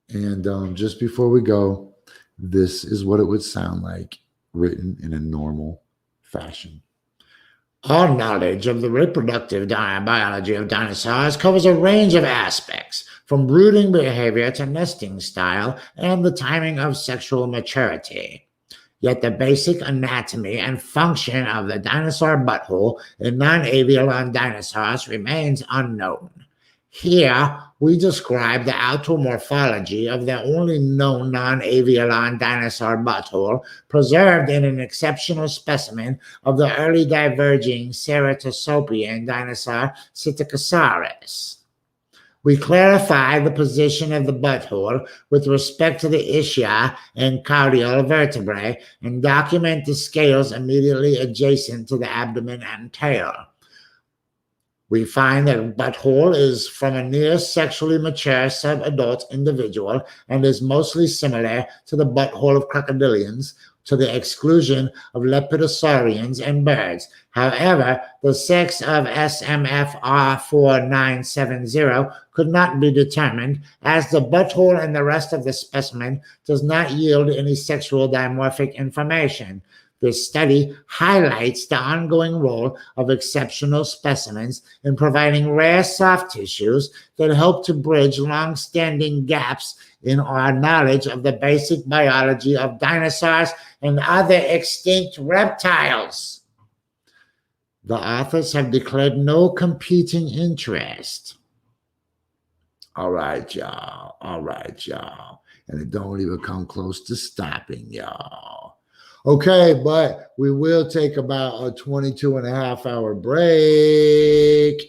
And just before we go, this is what it would sound like written in a normal fashion. Our knowledge of the reproductive biology of dinosaurs covers a range of aspects, from brooding behavior to nesting style and the timing of sexual maturity. Yet the basic anatomy and function of the dinosaur butthole in non-avialon dinosaurs remains unknown. Here, we describe the outer morphology of the only known non-avialon dinosaur butthole, preserved in an exceptional specimen of the early diverging ceratosopian dinosaur Psittacosaurus. We clarify the position of the butthole with respect to the ischia and cardial vertebrae and document the scales immediately adjacent to the abdomen and tail. We find that butthole is from a near sexually mature subadult individual and is mostly similar to the butthole of crocodilians, to the exclusion of lepidosaurians and birds. However, the sex of SMFR4970 could not be determined, as the butthole and the rest of the specimen does not yield any sexual dimorphic information. This study highlights the ongoing role of exceptional specimens in providing rare soft tissues that help to bridge long-standing gaps in our knowledge of the basic biology of dinosaurs and other extinct reptiles. The authors have declared no competing interest. All right, y'all. All right, y'all. And it don't even come close to stopping, y'all. Okay, but we will take about a 22.5-hour break.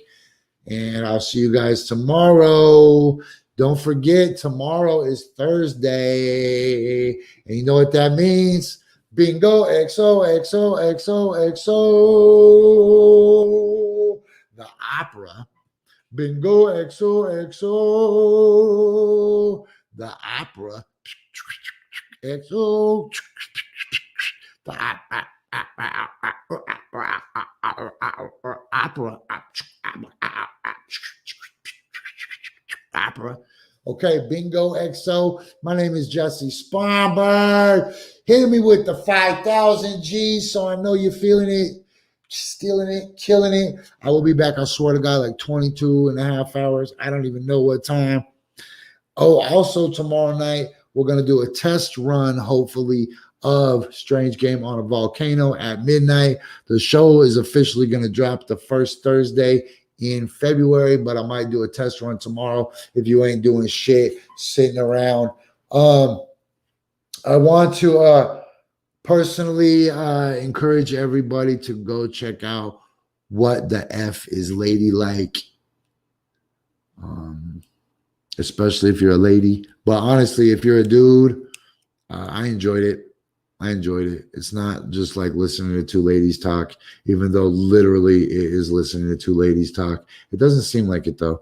And I'll see you guys tomorrow. Don't forget, tomorrow is Thursday. And you know what that means? Bingo, XOXOXOXO. The opera. Bingo, XOXO. The opera. XO. The opera. Okay, Bingo XO. My name is Jessie Sparberg. Hit me with the 5,000 G's so I know you're feeling it, stealing it, killing it. I will be back, I swear to God, like 22.5 hours. I don't even know what time. Oh, also tomorrow night, we're going to do a test run, hopefully, of Strange Game on a Volcano at midnight. The show is officially going to drop the first Thursday in February, but I might do a test run tomorrow if you ain't doing shit, sitting around. I want to personally encourage everybody to go check out What the F is Ladylike, especially if you're a lady. But honestly, if you're a dude, I enjoyed it. It's not just like listening to two ladies talk, even though literally it is listening to two ladies talk. It doesn't seem like it, though.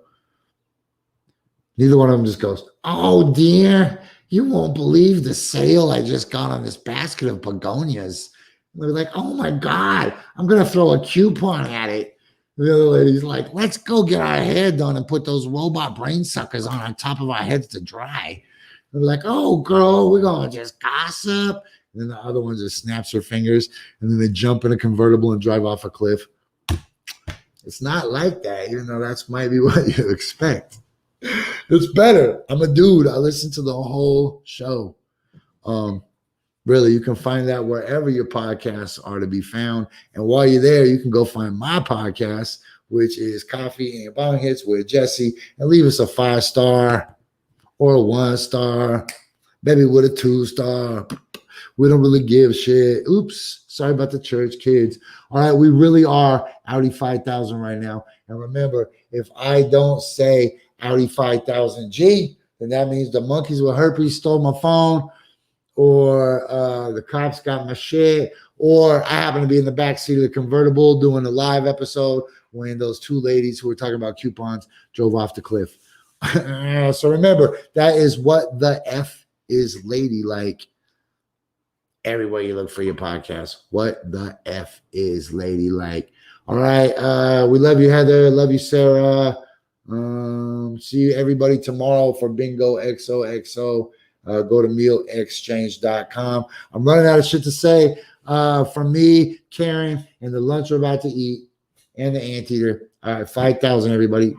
Neither one of them just goes, "Oh, dear, you won't believe the sale I just got on this basket of begonias." And they're like, "Oh, my God, I'm going to throw a coupon at it." The other lady's like, "Let's go get our hair done and put those robot brain suckers on top of our heads to dry." They're like, "Oh, girl, we're going to just gossip." And then the other one just snaps her fingers, and then they jump in a convertible and drive off a cliff. It's not like that, even though that's might be what you expect. It's better. I'm a dude. I listen to the whole show. Really, you can find that wherever your podcasts are to be found. And while you're there, you can go find my podcast, which is Coffee and Bong Hits with Jessie, and leave us a 5-star or a 1-star, maybe with a 2-star. We don't really give shit. Oops. Sorry about the church kids. All right. We really are Audi 5000 right now. And remember, if I don't say Audi 5000 G, then that means the monkeys with herpes stole my phone, or the cops got my shit, or I happen to be in the backseat of the convertible doing a live episode when those two ladies who were talking about coupons drove off the cliff. So remember, that is What the F is Ladylike. Everywhere you look for your podcast. What the F is Ladylike? All right. We love you, Heather. Love you, Sarah. See you everybody tomorrow for Bingo XOXO. Go to mealexchange.com. I'm running out of shit to say. From me, Karen, and the lunch we're about to eat, and the anteater. All right, 5,000, everybody.